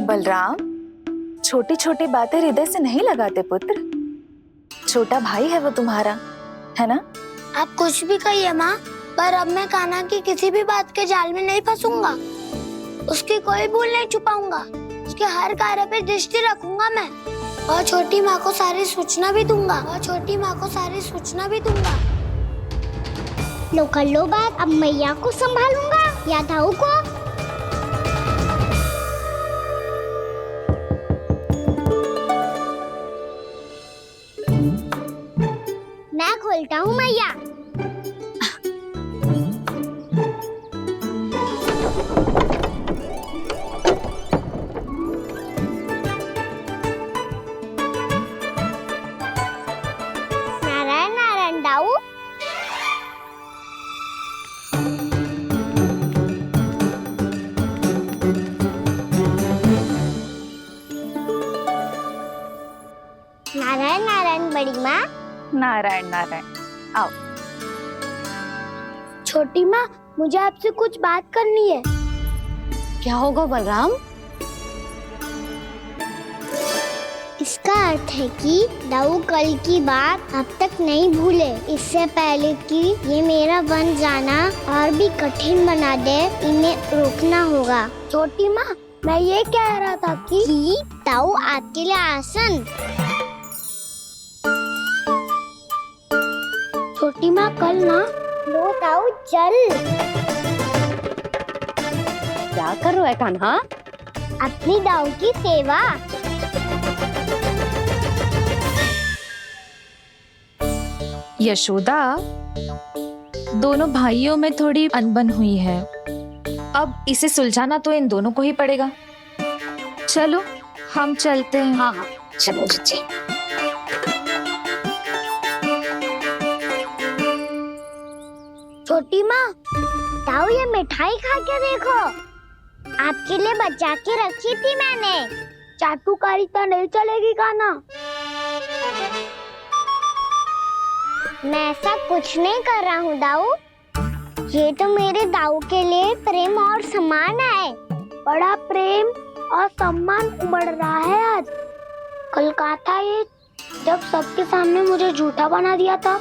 बलराम, छोटी छोटी बातें हृदय से नहीं लगाते पुत्र। छोटा भाई है वो तुम्हारा, है ना? आप कुछ भी कहिए माँ, पर अब मैं कान्हा की किसी भी बात के जाल में नहीं फंसूंगा। उसकी कोई भूल नहीं छुपाऊंगा। उसके हर कार्य पे दृष्टि रखूंगा मैं, और छोटी माँ को सारी सूचना भी दूंगा। लो कर लो बात, अब मैया को संभालूंगा या दाऊ को। मैं खोलता हूँ मैया। नारायण नारायण दाऊ। नारायण नारायण बड़ी माँ। नारायण नारायण, आओ। छोटी माँ, मुझे आपसे कुछ बात करनी है। क्या होगा बलराम? इसका अर्थ है कि दाऊ कल की बात अब तक नहीं भूले। इससे पहले कि ये मेरा वन जाना और भी कठिन बना दे, इन्हें रोकना होगा। छोटी माँ, मैं ये कह रहा था कि दाऊ आपके लिए आसन। छोटी माँ, कल ना लो दाऊ चल। क्या कर रहा है कान्हा? अपनी दाऊ की सेवा। यशोदा, दोनों भाइयों में थोड़ी अनबन हुई है। अब इसे सुलझाना तो इन दोनों को ही पड़ेगा। चलो हम चलते हैं। हाँ हाँ, चलो जी। छोटी माँ, दाऊ ये मिठाई खा के देखो। आपके लिए बचा के रखी थी मैंने। चाटुकारिता नहीं चलेगी कान्हा। मैं ऐसा कुछ नहीं कर रहा हूँ दाऊ। ये तो मेरे दाऊ के लिए प्रेम और सम्मान है। बड़ा प्रेम और सम्मान उमड़ रहा है आज। कल कहा था ये, जब सबके सामने मुझे झूठा बना दिया था।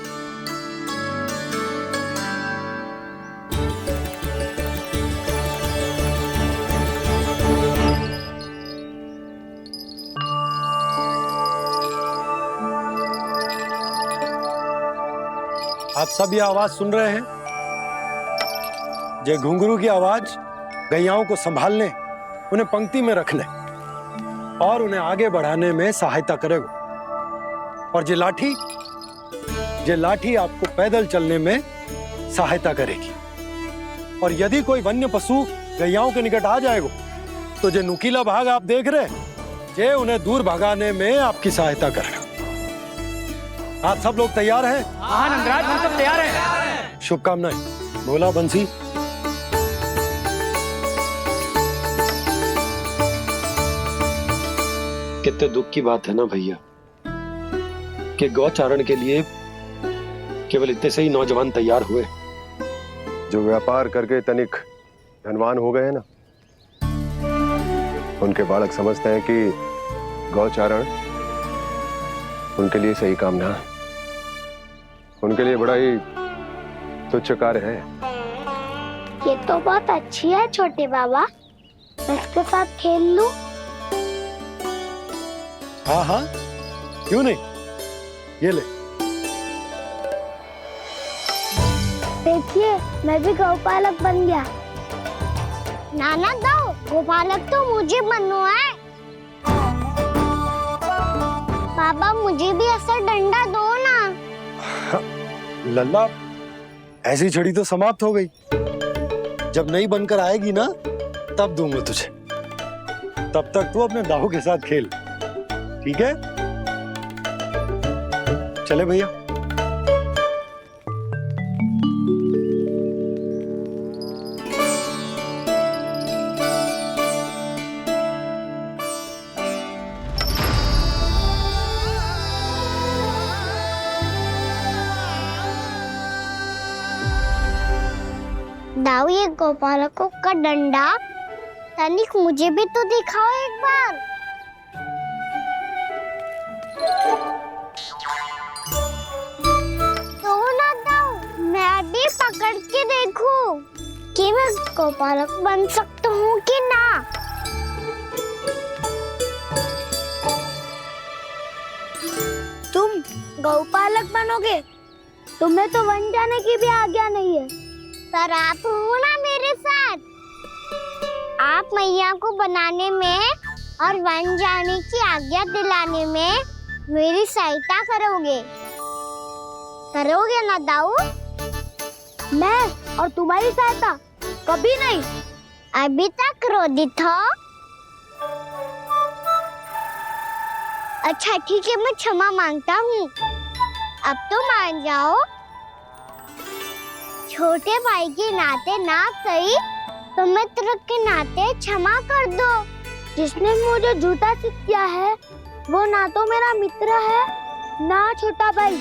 आप सब ये आवाज सुन रहे हैं? ये घुंघरू की आवाज गैयाओं को संभालने, उन्हें पंक्ति में रखने और उन्हें आगे बढ़ाने में सहायता करेगा। और ये लाठी आपको पैदल चलने में सहायता करेगी। और यदि कोई वन्य पशु गैयाओं के निकट आ जाएगा तो जो नुकीला भाग आप देख रहे हैं, ये उन्हें दूर भगाने में आपकी सहायता करेगा। आप सब लोग तैयार हैं? हाँ नंदराज, हम सब तैयार हैं। शुभकामनाएं। बोला बंसी। कितने दुख की बात है ना भैया कि गौचारण के लिए केवल इतने से ही नौजवान तैयार हुए। जो व्यापार करके तनिक धनवान हो गए हैं ना, उनके बालक समझते हैं कि गौचारण उनके लिए सही काम ना है। उनके लिए बड़ा ही तुच्छ कार्य है। ये तो बहुत अच्छी है छोटे बाबा, मैं इसके साथ खेल लूं? हाँ हाँ, क्यों नहीं। ये ले। देखिए, मैं भी गौपालक बन गया। नाना दाऊ, गौपालक तो मुझे बनना है। बाबा मुझे भी ऐसा डंडा दो ना। लल्ला, ऐसी छड़ी तो समाप्त हो गई। जब नई बनकर आएगी ना तब दूंगा तुझे। तब तक तू अपने दाऊ के साथ खेल, ठीक है? चले भैया। दाऊ, ये गोपालकों का डंडा तनिक मुझे भी तो दिखाओ एक बार। तो ना दाऊ, मैं भी पकड़ के देखूं कि मैं गोपालक बन सकता हूँ कि ना। तुम गौपालक बनोगे? तुम्हें तो वन जाने की भी आज्ञा नहीं है। पर आप हो ना मेरे साथ। आप मैया को बनाने में और वन जाने की आज्ञा दिलाने में मेरी सहायता करोगे ना दाऊ? मैं और तुम्हारी सहायता कभी नहीं। अभी तक क्रोधित हो? अच्छा ठीक है, मैं क्षमा मांगता हूँ। अब तो मान जाओ। छोटे भाई के नाते ना सही तो मित्र के नाते क्षमा कर दो। जिसने मुझे झूठा सिखाया है वो ना तो मेरा मित्र है ना छोटा भाई।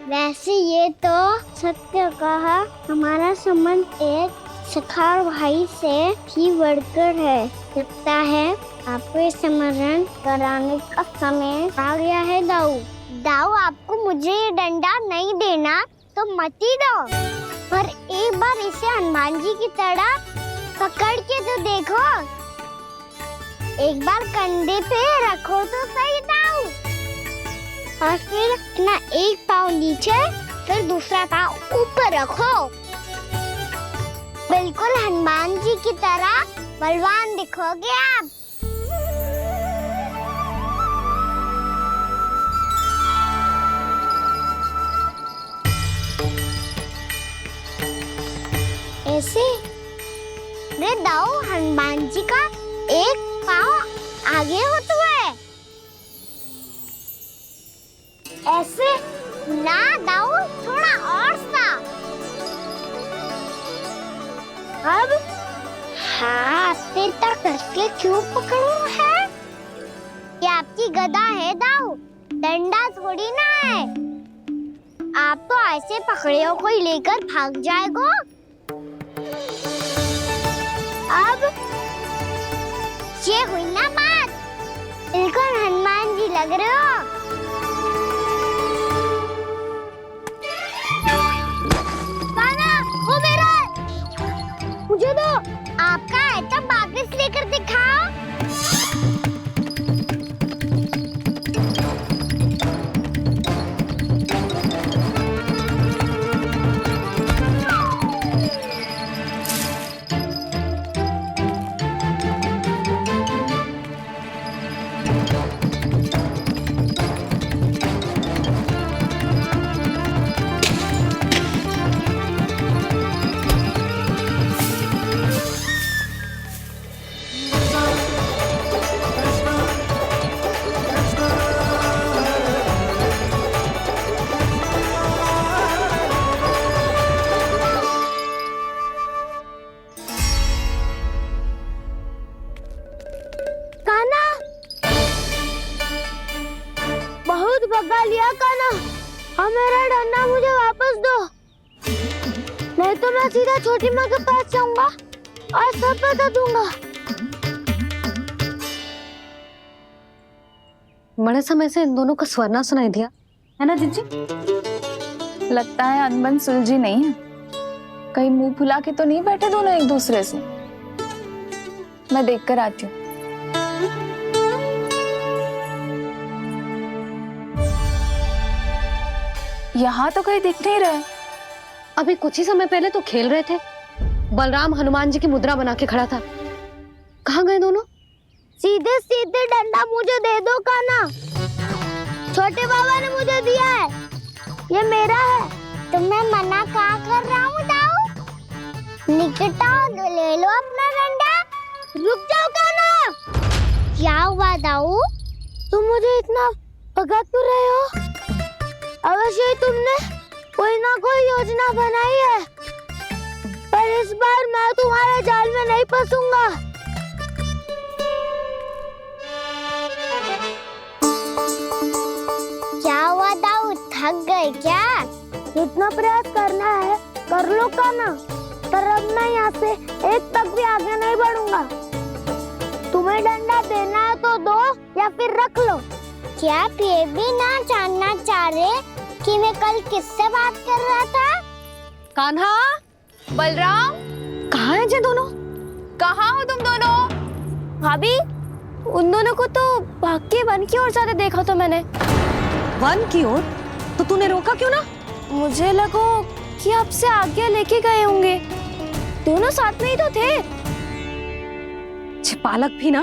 वैसे ये तो सत्य कहा, हमारा संबंध एक सखार भाई से भी बढ़कर है। लगता है आपको स्मरण कराने का समय आ गया है दाऊ। दाऊ, आपको मुझे ये डंडा नहीं देना तो मत ही दो, पर एक बार इसे हनुमान जी की तरह पकड़ के तो देखो। एक बार कंधे पे रखो तो सही दाऊ, और फिर अपना एक पाँव नीचे फिर दूसरा पाँव ऊपर रखो। बिल्कुल हनुमान जी की तरह बलवान दिखोगे आप। ऐसे रे दाऊ, हनुमान जी का एक पाँव आगे होता है। ऐसे ना दाऊ, थोड़ा और सा। अब हाथ पे तक कसके क्यों पकड़ो है? ये आपकी गदा है दाऊ, डंडा थोड़ी ना है। आप तो ऐसे पकड़ियों को ही लेकर भाग जाएगो। अब ये हुई ना बात, बिल्कुल हनुमान जी लग रहे हो। कान्हा, वो मेरा, मुझे दो। आपका है तो वापस लेकर दिखाओ। भगा लिया कान्हा, अब मेरा डंडा मुझे वापस दो, नहीं तो मैं सीधा छोटी माँ के पास जाऊंगा और सब बता दूंगा। बड़े समय से इन दोनों का स्वर ना सुनाई दिया है ना जीजी? लगता है अनबन सुलझी नहीं है। कहीं मुंह फुला के तो नहीं बैठे दोनों एक दूसरे से। मैं देख कर आती हूँ। यहाँ तो कहीं दिख नहीं रहा। अभी कुछ ही समय पहले तो खेल रहे थे। बलराम हनुमान जी की मुद्रा बना के खड़ा था। कहाँ गए दोनों? सीधे सीधे डंडा मुझे दे दो कान्हा, छोटे बाबा ने मुझे दिया है। ये मेरा है। तो मैं मना कहाँ कर रहा हूँ दाऊ? निकिता ले लो अपना डंडा। रुक जाओ कान्हा। क्या हुआ दाऊ? तुम मुझे इतना भगा क्यों रहे हो? अवश्य ही तुमने कोई ना कोई योजना बनाई है, पर इस बार मैं तुम्हारे जाल में नहीं फंसूंगा। क्या हुआ दाऊ, थक गए क्या? इतना प्रयास करना है कर लो कान्हा, पर अब मैं यहाँ से एक तक भी आगे नहीं बढ़ूंगा। तुम्हें डंडा देना है तो दो या फिर रख लो। क्या आप ये भी ना जानना चाह रहे कि मैं कल किससे बात कर रहा था? कान्हा, बलराम, कहाँ हैं ये दोनों? कहाँ हो तुम दोनों? भाभी, उन दोनों को तो भाग के वन की ओर जाते देखा तो मैंने। वन की ओर? तो तूने रोका क्यों ना? मुझे लगा कि आपसे आगे लेके गए होंगे। दोनों साथ में ही तो थे। पालक भी ना।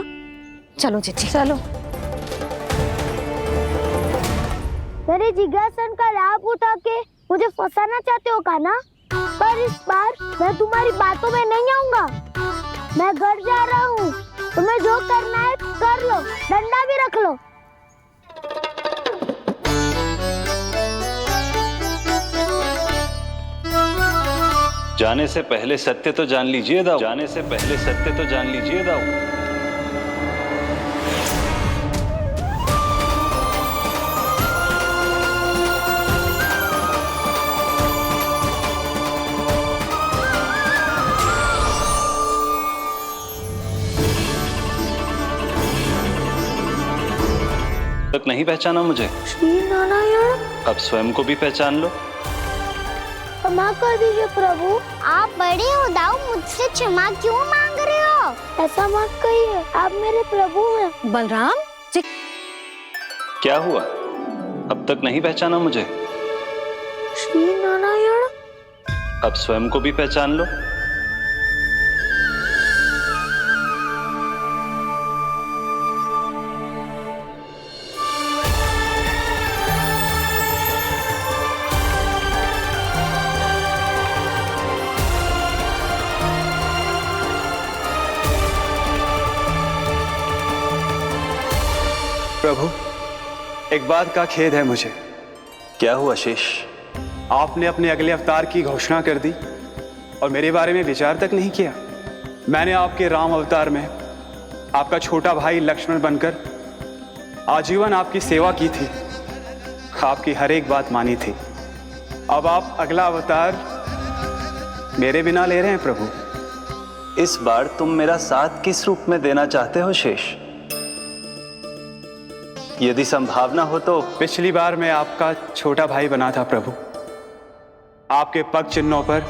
चलो चिट्ठी, चलो। मेरे जिज्ञासन का लाभ उठा के मुझे फंसाना चाहते हो कान्हा? पर इस बार मैं तुम्हारी बातों में नहीं आऊंगा। मैं घर जा रहा हूँ। तुम्हें जो करना है कर लो, डंडा भी रख लो। जाने से पहले सत्य तो जान लीजिए दाऊ। जाने से पहले सत्य तो जान लीजिए दाऊ। तक नहीं पहचाना मुझे? श्री नारायण। अब स्वयं को भी पहचान लो। क्षमा कर दीजिए प्रभु। आप बड़े हो दाऊ, मुझसे क्षमा क्यों मांग रहे हो? ऐसा मत कहिए, आप मेरे प्रभु हैं। बलराम, क्या हुआ? अब तक नहीं पहचाना मुझे? श्री नारायण। अब स्वयं को भी पहचान लो। प्रभु, एक बात का खेद है मुझे। क्या हुआ शेष? आपने अपने अगले अवतार की घोषणा कर दी और मेरे बारे में विचार तक नहीं किया। मैंने आपके राम अवतार में आपका छोटा भाई लक्ष्मण बनकर आजीवन आपकी सेवा की थी, आपकी हर एक बात मानी थी। अब आप अगला अवतार मेरे बिना ले रहे हैं प्रभु। इस बार तुम मेरा साथ किस रूप में देना चाहते हो शेष? यदि संभावना हो तो। पिछली बार मैं आपका छोटा भाई बना था प्रभु। आपके पग चिन्हों पर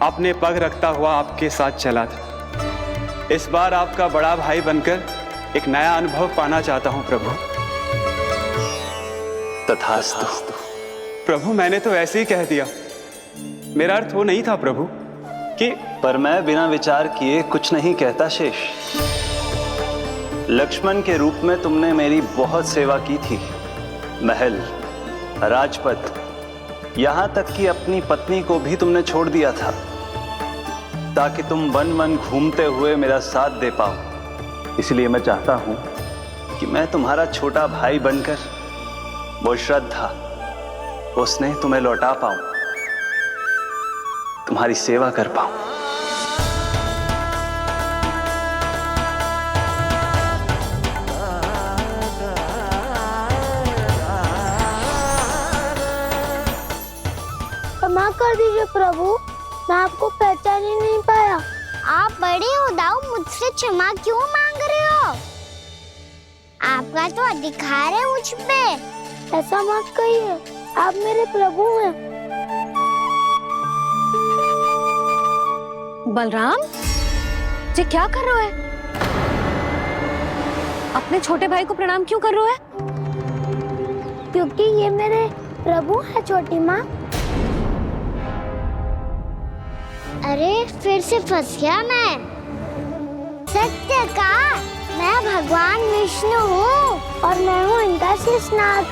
अपने पग रखता हुआ आपके साथ चला था। इस बार आपका बड़ा भाई बनकर एक नया अनुभव पाना चाहता हूं प्रभु। तथास्तु। प्रभु, मैंने तो ऐसे ही कह दिया, मेरा अर्थ वो नहीं था प्रभु कि। पर मैं बिना विचार किए कुछ नहीं कहता शेष। लक्ष्मण के रूप में तुमने मेरी बहुत सेवा की थी। महल, राजपथ, यहां तक कि अपनी पत्नी को भी तुमने छोड़ दिया था ताकि तुम वन वन घूमते हुए मेरा साथ दे पाओ। इसलिए मैं चाहता हूं कि मैं तुम्हारा छोटा भाई बनकर वो श्रद्धा, वो स्नेह तुम्हें लौटा पाऊं, तुम्हारी सेवा कर पाऊं। क्षमा कर दीजिए प्रभु, मैं आपको पहचान ही नहीं पाया। आप बड़े हो दाऊ, मुझसे क्षमा क्यों मांग रहे हो? आपका तो अधिकार है मुझ पे। ऐसा मत कहिए, आप मेरे प्रभु हैं। बलराम, ये क्या कर रहे हो? अपने छोटे भाई को प्रणाम क्यों कर रहे हो? क्योंकि ये मेरे प्रभु है छोटी माँ। अरे फिर से फंस गया मैं। सत्य का, मैं भगवान विष्णु हूँ और मैं हूँ इनका शेषनाग।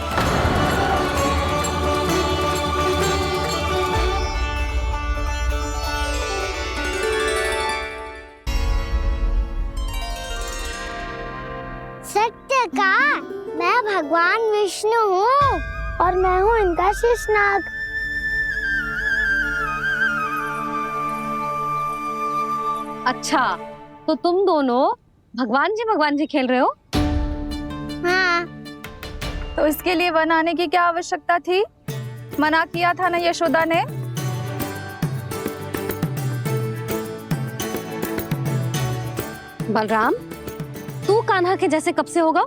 और मैं हूँ इनका शेषनाग। अच्छा, तो तुम दोनों भगवान जी खेल रहे हो? हाँ। तो इसके लिए वन आने की क्या आवश्यकता थी? मना किया था ना यशोदा ने। बलराम, तू कान्हा के जैसे कब से होगा?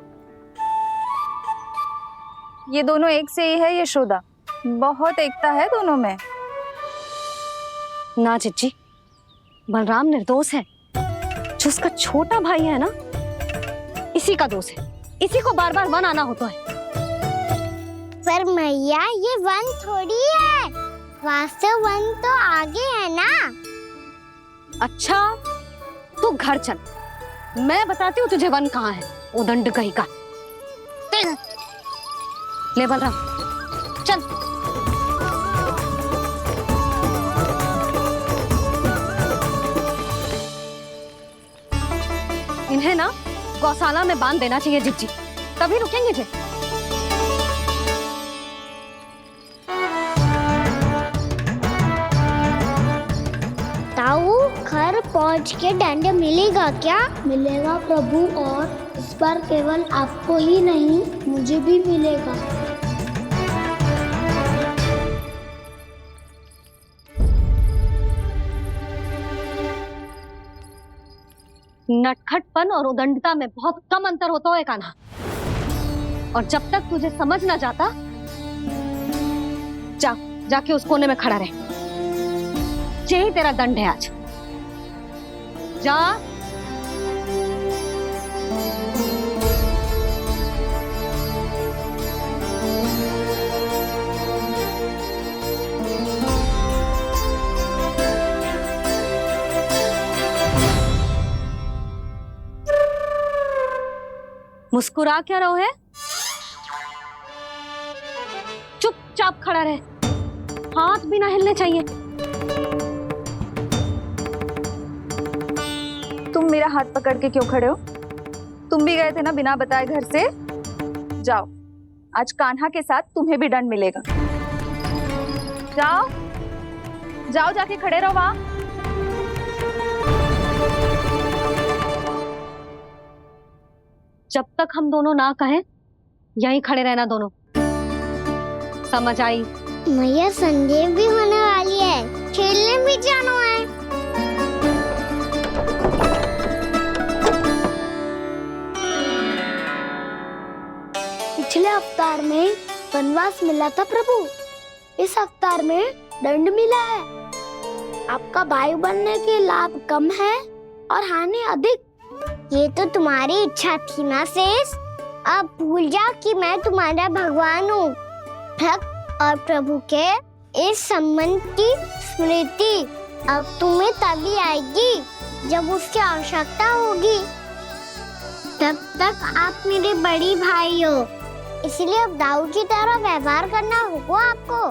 ये दोनों एक से ही है यशोदा, बहुत एकता है दोनों में। ना चिच्ची, बलराम निर्दोष है। जो उसका छोटा भाई है ना, इसी का दोष है। इसी को बार बार वन आना होता है। पर मैया, ये वन थोड़ी है, वास्तव वन तो आगे है ना। अच्छा, तू घर चल, मैं बताती हूँ तुझे वन कहाँ है। उदंड कहीं का। ले बलराम, चल। इन्हें ना गौशाला में बांध देना चाहिए जिज्जी, तभी रुकेंगे जे। ताऊ, घर पहुंच के दंड मिलेगा क्या? मिलेगा प्रभु, और इस बार केवल आपको ही नहीं, मुझे भी मिलेगा। नटखटपन और उदंडता में बहुत कम अंतर होता है कान्हा, और जब तक तुझे समझ ना जाता, जाके उस कोने में खड़ा रहे। यही तेरा दंड है आज। जा। मुस्कुरा क्या रहो है? चुपचाप खड़ा रहे, हाथ भी ना हिलने चाहिए। तुम मेरा हाथ पकड़ के क्यों खड़े हो? तुम भी गए थे ना बिना बताए घर से। जाओ, आज कान्हा के साथ तुम्हें भी दंड मिलेगा। जाओ जाओ, जाके खड़े रहो वहां। जब तक हम दोनों ना कहें, यहीं खड़े रहना दोनों। समझ आई? मैया, संडे भी होने वाली है, खेलने भी जाना है। पिछले अवतार में वनवास मिला था प्रभु, इस अवतार में दंड मिला है। आपका भाई बनने के लाभ कम है और हानि अधिक। ये तो तुम्हारी इच्छा थी ना शेष। अब भूल जा कि मैं तुम्हारा भगवान हूँ। भक्त और प्रभु के इस संबंध की स्मृति अब तुम्हें तभी आएगी जब उसकी आवश्यकता होगी। तब तक आप मेरे बड़ी भाई हो, इसलिए अब दाऊ की तरह व्यवहार करना होगा आपको।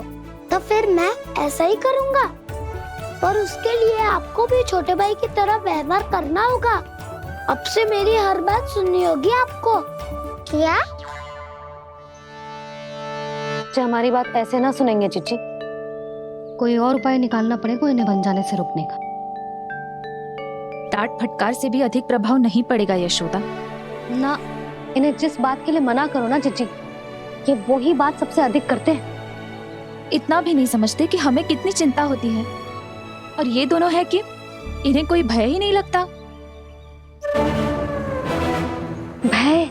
तो फिर मैं ऐसा ही करूँगा, पर उसके लिए आपको भी छोटे भाई की तरह व्यवहार करना होगा। अब से मेरी हर बात सुननी होगी आपको। क्या? जो हमारी बात ऐसे ना सुनेंगे चिच्ची, कोई और उपाय निकालना पड़ेगा इन्हें बन जाने से रुकने का। डांट फटकार से भी अधिक प्रभाव नहीं पड़ेगा यशोदा। ना, इन्हें जिस बात के लिए मना करो ना चिच्ची, ये वही बात सबसे अधिक करते हैं। इतना भी नहीं समझते कि हमें कितनी चिंता होती है, और ये दोनों है कि इन्हें कोई भय ही नहीं लगता। भय?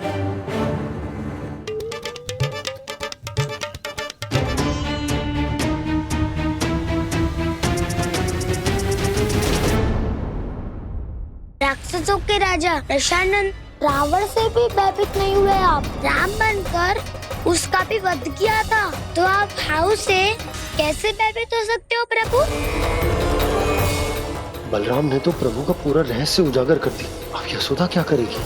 राक्षसों के राजा दशानन रावण से भी भयभीत नहीं हुए आप। राम बनकर उसका भी वध किया था, तो आप हाउ से कैसे भयभीत हो सकते हो प्रभु? बलराम ने तो प्रभु का पूरा रहस्य उजागर कर दिया। अब यशोदा क्या करेगी?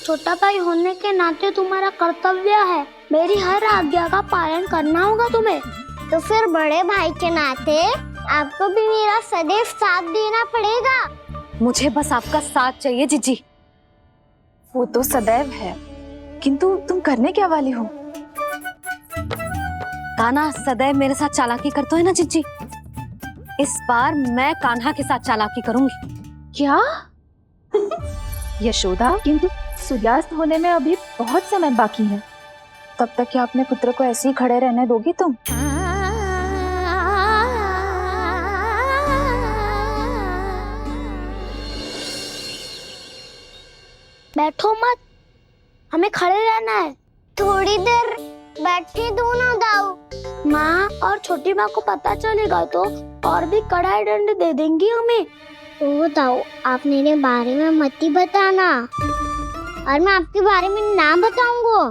छोटा भाई होने के नाते तुम्हारा कर्तव्य है, मेरी हर आज्ञा का पालन करना होगा तुम्हें। तो फिर बड़े भाई के नाते आपको भी मेरा सदैव साथ देना पड़ेगा। मुझे बस आपका साथ चाहिए जिज्जी। वो तो सदैव है, किंतु तुम करने क्या वाली हो? कान्हा सदैव मेरे साथ चालाकी करता है ना जीजी, इस बार मैं कान्हा के साथ चालाकी करूंगी। क्या? यशोदा, किंतु सूर्यास्त होने में अभी बहुत समय बाकी है, तब तक क्या अपने पुत्र को ऐसे ही खड़े रहने दोगी तुम? बैठो मत, हमें खड़े रहना है। थोड़ी देर बैठे दो ना दाऊ। माँ और छोटी माँ को पता चलेगा तो और भी कड़ा दंड दे देंगी हमें। ओ दाऊ, आप मेरे बारे में मत ही बताना, और मैं आपके बारे में ना बताऊंगा।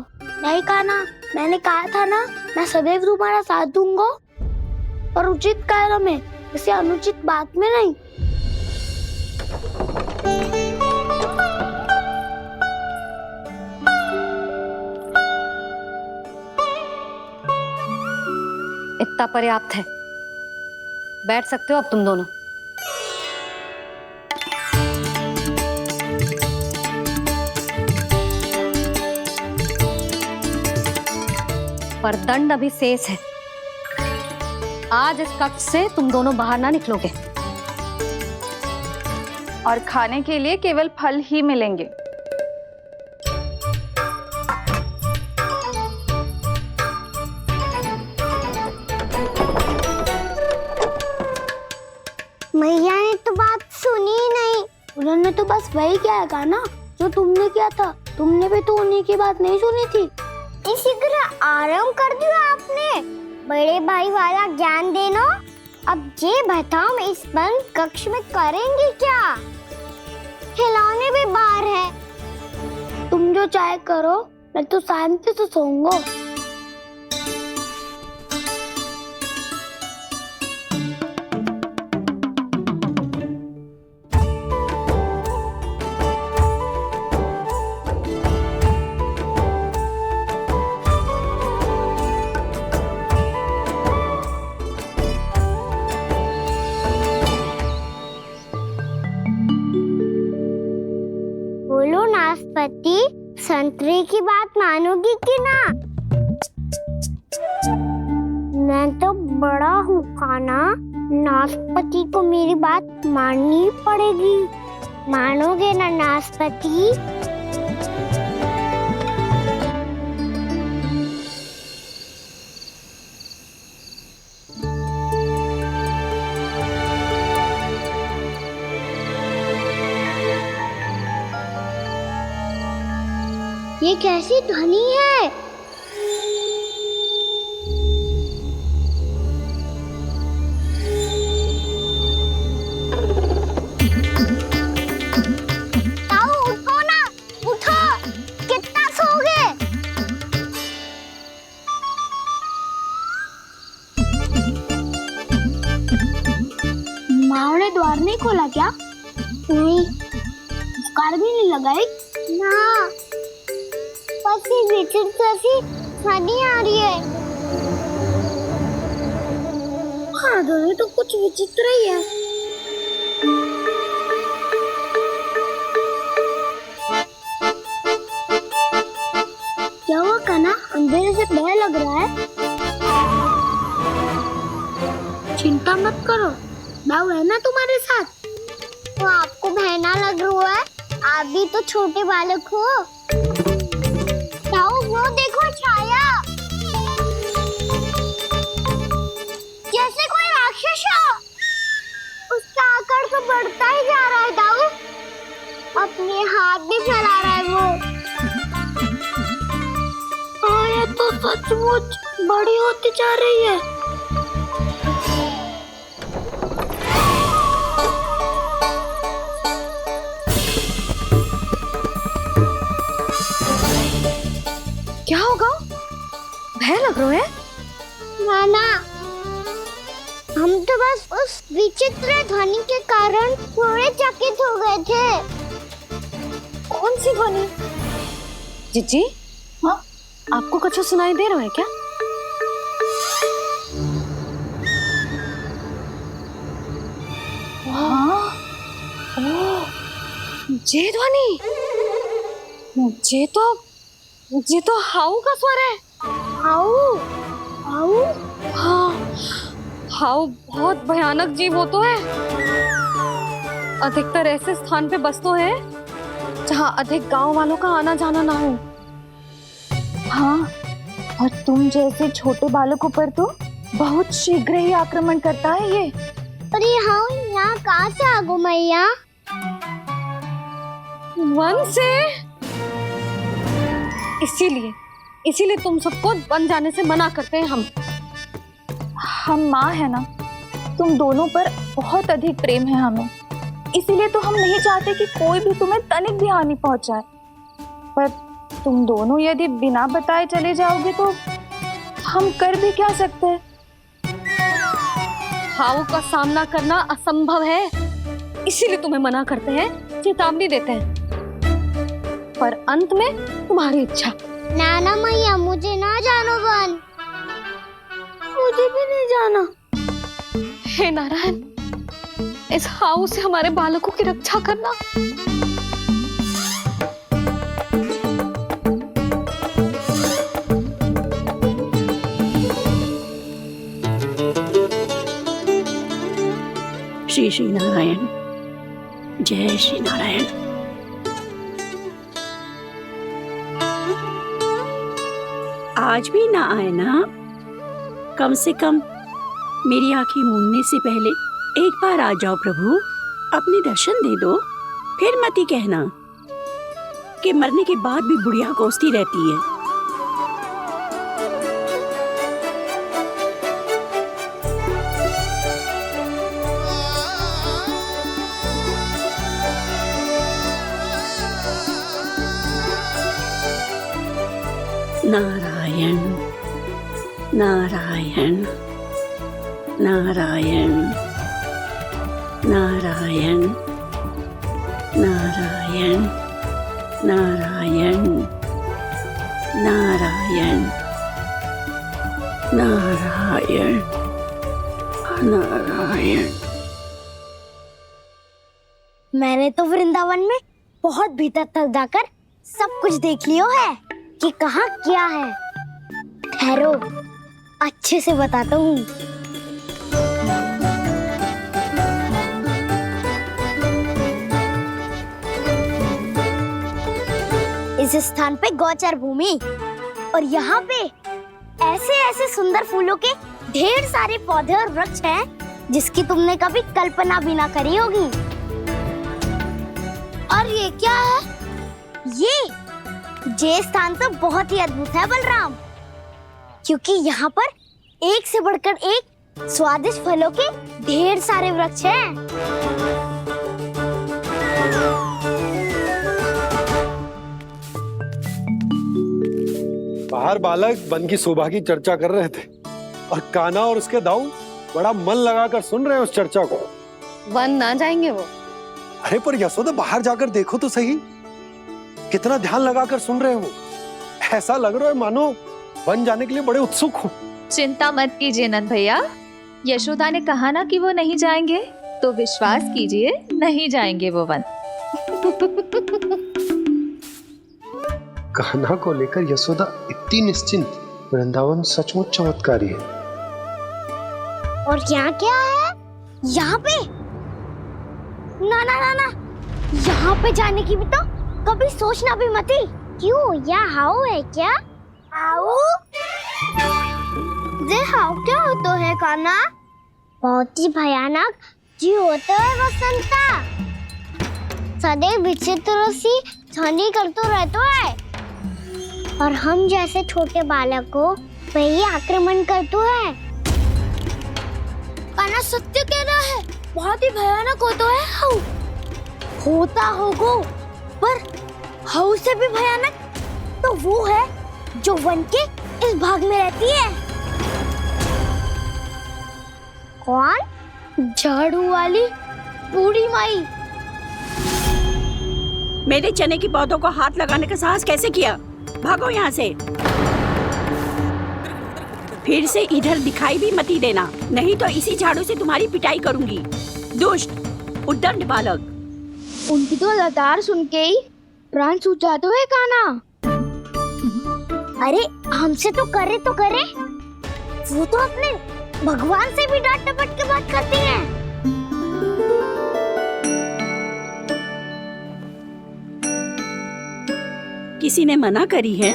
नहीं कान्हा, मैंने कहा था ना, मैं सदैव तुम्हारा साथ दूंगा, और उचित कार्य में, इसे अनुचित बात में नहीं। इतना पर्याप्त है, बैठ सकते हो अब तुम दोनों। पर दंड अभी शेष है। आज इस कक्ष से तुम दोनों बाहर ना निकलोगे, और खाने के लिए केवल फल ही मिलेंगे। मैया ने तो बात सुनी ही नहीं। उन्होंने तो बस वही किया ना जो तुमने किया था। तुमने भी तो उन्हीं की बात नहीं सुनी थी। इसी तरह आराम कर दिया आपने। बड़े भाई वाला ज्ञान देना। अब ये बताओ, इस बंद कक्ष में करेंगे क्या? खिलौने भी बाहर है। तुम जो चाहे करो, मैं तो शांति से सोऊंगा। बोलो नाशपाती, संतरे की बात मानोगी कि ना? मैं तो बड़ा हूँ कान्हा, नाशपाती को मेरी बात माननी पड़ेगी। मानोगे ना नाशपाती? ये कैसी ध्वनि है? ताऊ उठो ना, उठो। कितना सोओगे? माँ ने द्वार नहीं खोला क्या? नहीं। कार भी नहीं लगाई? ना। बस ये विचित्र सी ध्वनि आ रही है। हाँ, ध्वनि तो कुछ विचित्र ही है। क्या हुआ कान्हा? अंधेरे से भय लग रहा है? चिंता मत करो, दाऊ है ना तुम्हारे साथ। तो आपको भय ना लग रहा है? आप भी तो छोटे बालक हो। ताऊ, वो देखो छाया, जैसे कोई राक्षस हो। उसका आकार तो बढ़ता ही जा रहा है ताऊ। अपने हाथ भी फैला रहा है वो। हाँ, ये तो सचमुच बड़ी होती जा रही है। क्या होगा? भय लग रहा है? नाना, हम तो बस उस विचित्र ध्वनि के कारण थोड़े चकित हो गए थे। कौन सी ध्वनि? जीजी, हाँ, आपको कुछ सुनाई दे रहा है क्या? हाँ, ओह, ये ध्वनि मुझे तो ये तो हाउ का स्वर है। हाउ हाउ हाँ, हाउ बहुत भयानक जीव हो तो है। अधिकतर ऐसे स्थान पे बस तो है जहाँ अधिक गांव वालों का आना जाना ना हो। हाँ, और तुम जैसे छोटे बालकों पर तो बहुत शीघ्र ही आक्रमण करता है ये। पर ये हाउ यहाँ कहाँ से आ गो मैया? वन से। इसीलिए तुम सबको वन जाने से मना करते हैं हम माँ है ना, तुम दोनों पर बहुत अधिक प्रेम है हमें, इसीलिए तो हम नहीं चाहते कि कोई भी तुम्हें तनिक भी हानि पहुंचाए। पर तुम दोनों यदि बिना बताए चले जाओगे तो हम कर भी क्या सकते हैं? हाउ का सामना करना असंभव है, इसीलिए तुम्हें मना करते हैं, चेतावनी देते हैं। पर अंत में तुम्हारी इच्छा। नाना मैया मुझे ना जानो वन, मुझे भी नहीं जाना। हे नारायण, इस हाउ से हमारे बालकों की रक्षा करना। श्री श्री नारायण, जय श्री नारायण। आज भी ना आए ना? कम से कम मेरी आंखें मूंदने से पहले एक बार आ जाओ प्रभु, अपने दर्शन दे दो। फिर मत ही कहना कि मरने के बाद भी बुढ़िया कोसती रहती है। नारायण नारायण नारायण नारायण नारायण नारायण नारायण नारायण नारायण। मैंने तो वृंदावन में बहुत भीतर तक जाकर सब कुछ देख लियो है कि कहाँ क्या है। ठहरो, अच्छे से बताता हूँ। इस स्थान पे गोचर भूमि और यहाँ पे ऐसे ऐसे सुंदर फूलों के ढेर सारे पौधे और वृक्ष हैं जिसकी तुमने कभी कल्पना भी ना करी होगी। और ये क्या है? ये स्थान तो बहुत ही अद्भुत है बलराम, क्योंकि यहाँ पर एक से बढ़कर एक स्वादिष्ट फलों के ढेर सारे वृक्ष हैं। बाहर बालक वन की शोभा की चर्चा कर रहे थे और कान्हा और उसके दाऊ बड़ा मन लगाकर सुन रहे हैं उस चर्चा को। वन ना जाएंगे वो। अरे पर यशोदा, बाहर जाकर देखो तो सही, कितना ध्यान लगाकर सुन रहे हो। ऐसा लग रहा है मानो वन जाने के लिए बड़े उत्सुक हो। चिंता मत कीजिए नंद भैया, यशोदा ने कहा ना कि वो नहीं जाएंगे, तो विश्वास कीजिए नहीं जाएंगे वो वन। कान्हा को लेकर यशोदा इतनी निश्चिंत, वृंदावन सचमुच चमत्कारी है। और यहाँ क्या है? यहाँ पे ना ना ना ना, यहाँ पे जाने की भी तो कभी सोचना भी मत ही। क्यों, यह हाउ है क्या? हाउ? ये हाउ क्या होता है कान्हा? बहुत ही भयानक जी होता है वसंता, सदैव विचित्र सी ध्वनि करते रहता है और हम जैसे छोटे बालक को वही आक्रमण करते है। कान्हा सत्य कह रहा है, बहुत ही भयानक होता है हाउ। होता होगा, पर हाउ से भी भयानक तो वो है जो वन के इस भाग में रहती है। कौन? झाड़ू वाली बूढ़ी माई। मेरे चने की पौधों को हाथ लगाने का साहस कैसे किया? भागो यहाँ से। फिर से इधर दिखाई भी मत देना, नहीं तो इसी झाड़ू से तुम्हारी पिटाई करूंगी। दुष्ट उद्दंड बालक। उनकी तो लतार सुन के ही प्राण सूझ जाते हैं कान्हा। अरे हमसे तो करे, वो तो अपने भगवान से भी डांट डपट के बात करती हैं। किसी ने मना करी है?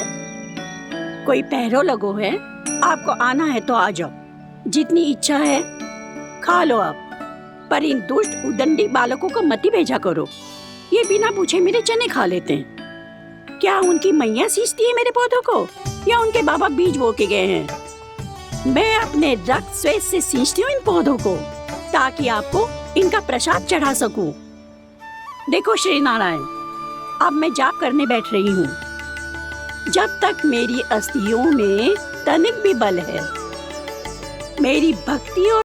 कोई पहरो लगो है? आपको आना है तो आ जाओ, जितनी इच्छा है खा लो आप, पर इन दुष्ट उदंडी बालकों को मत ही भेजा करो। ये बिना पूछे मेरे चने खा लेते हैं। क्या उनकी मैया सींचती है मेरे पौधों को, या उनके बाबा बीज बो के गए हैं? मैं अपने रक्त स्वेद से सींचती हूँ इन पौधों को, ताकि आपको इनका प्रसाद चढ़ा सकूं। देखो श्री नारायण, अब मैं जाप करने बैठ रही हूँ। जब तक मेरी अस्थियों में तनिक भी बल है, मेरी भक्ति और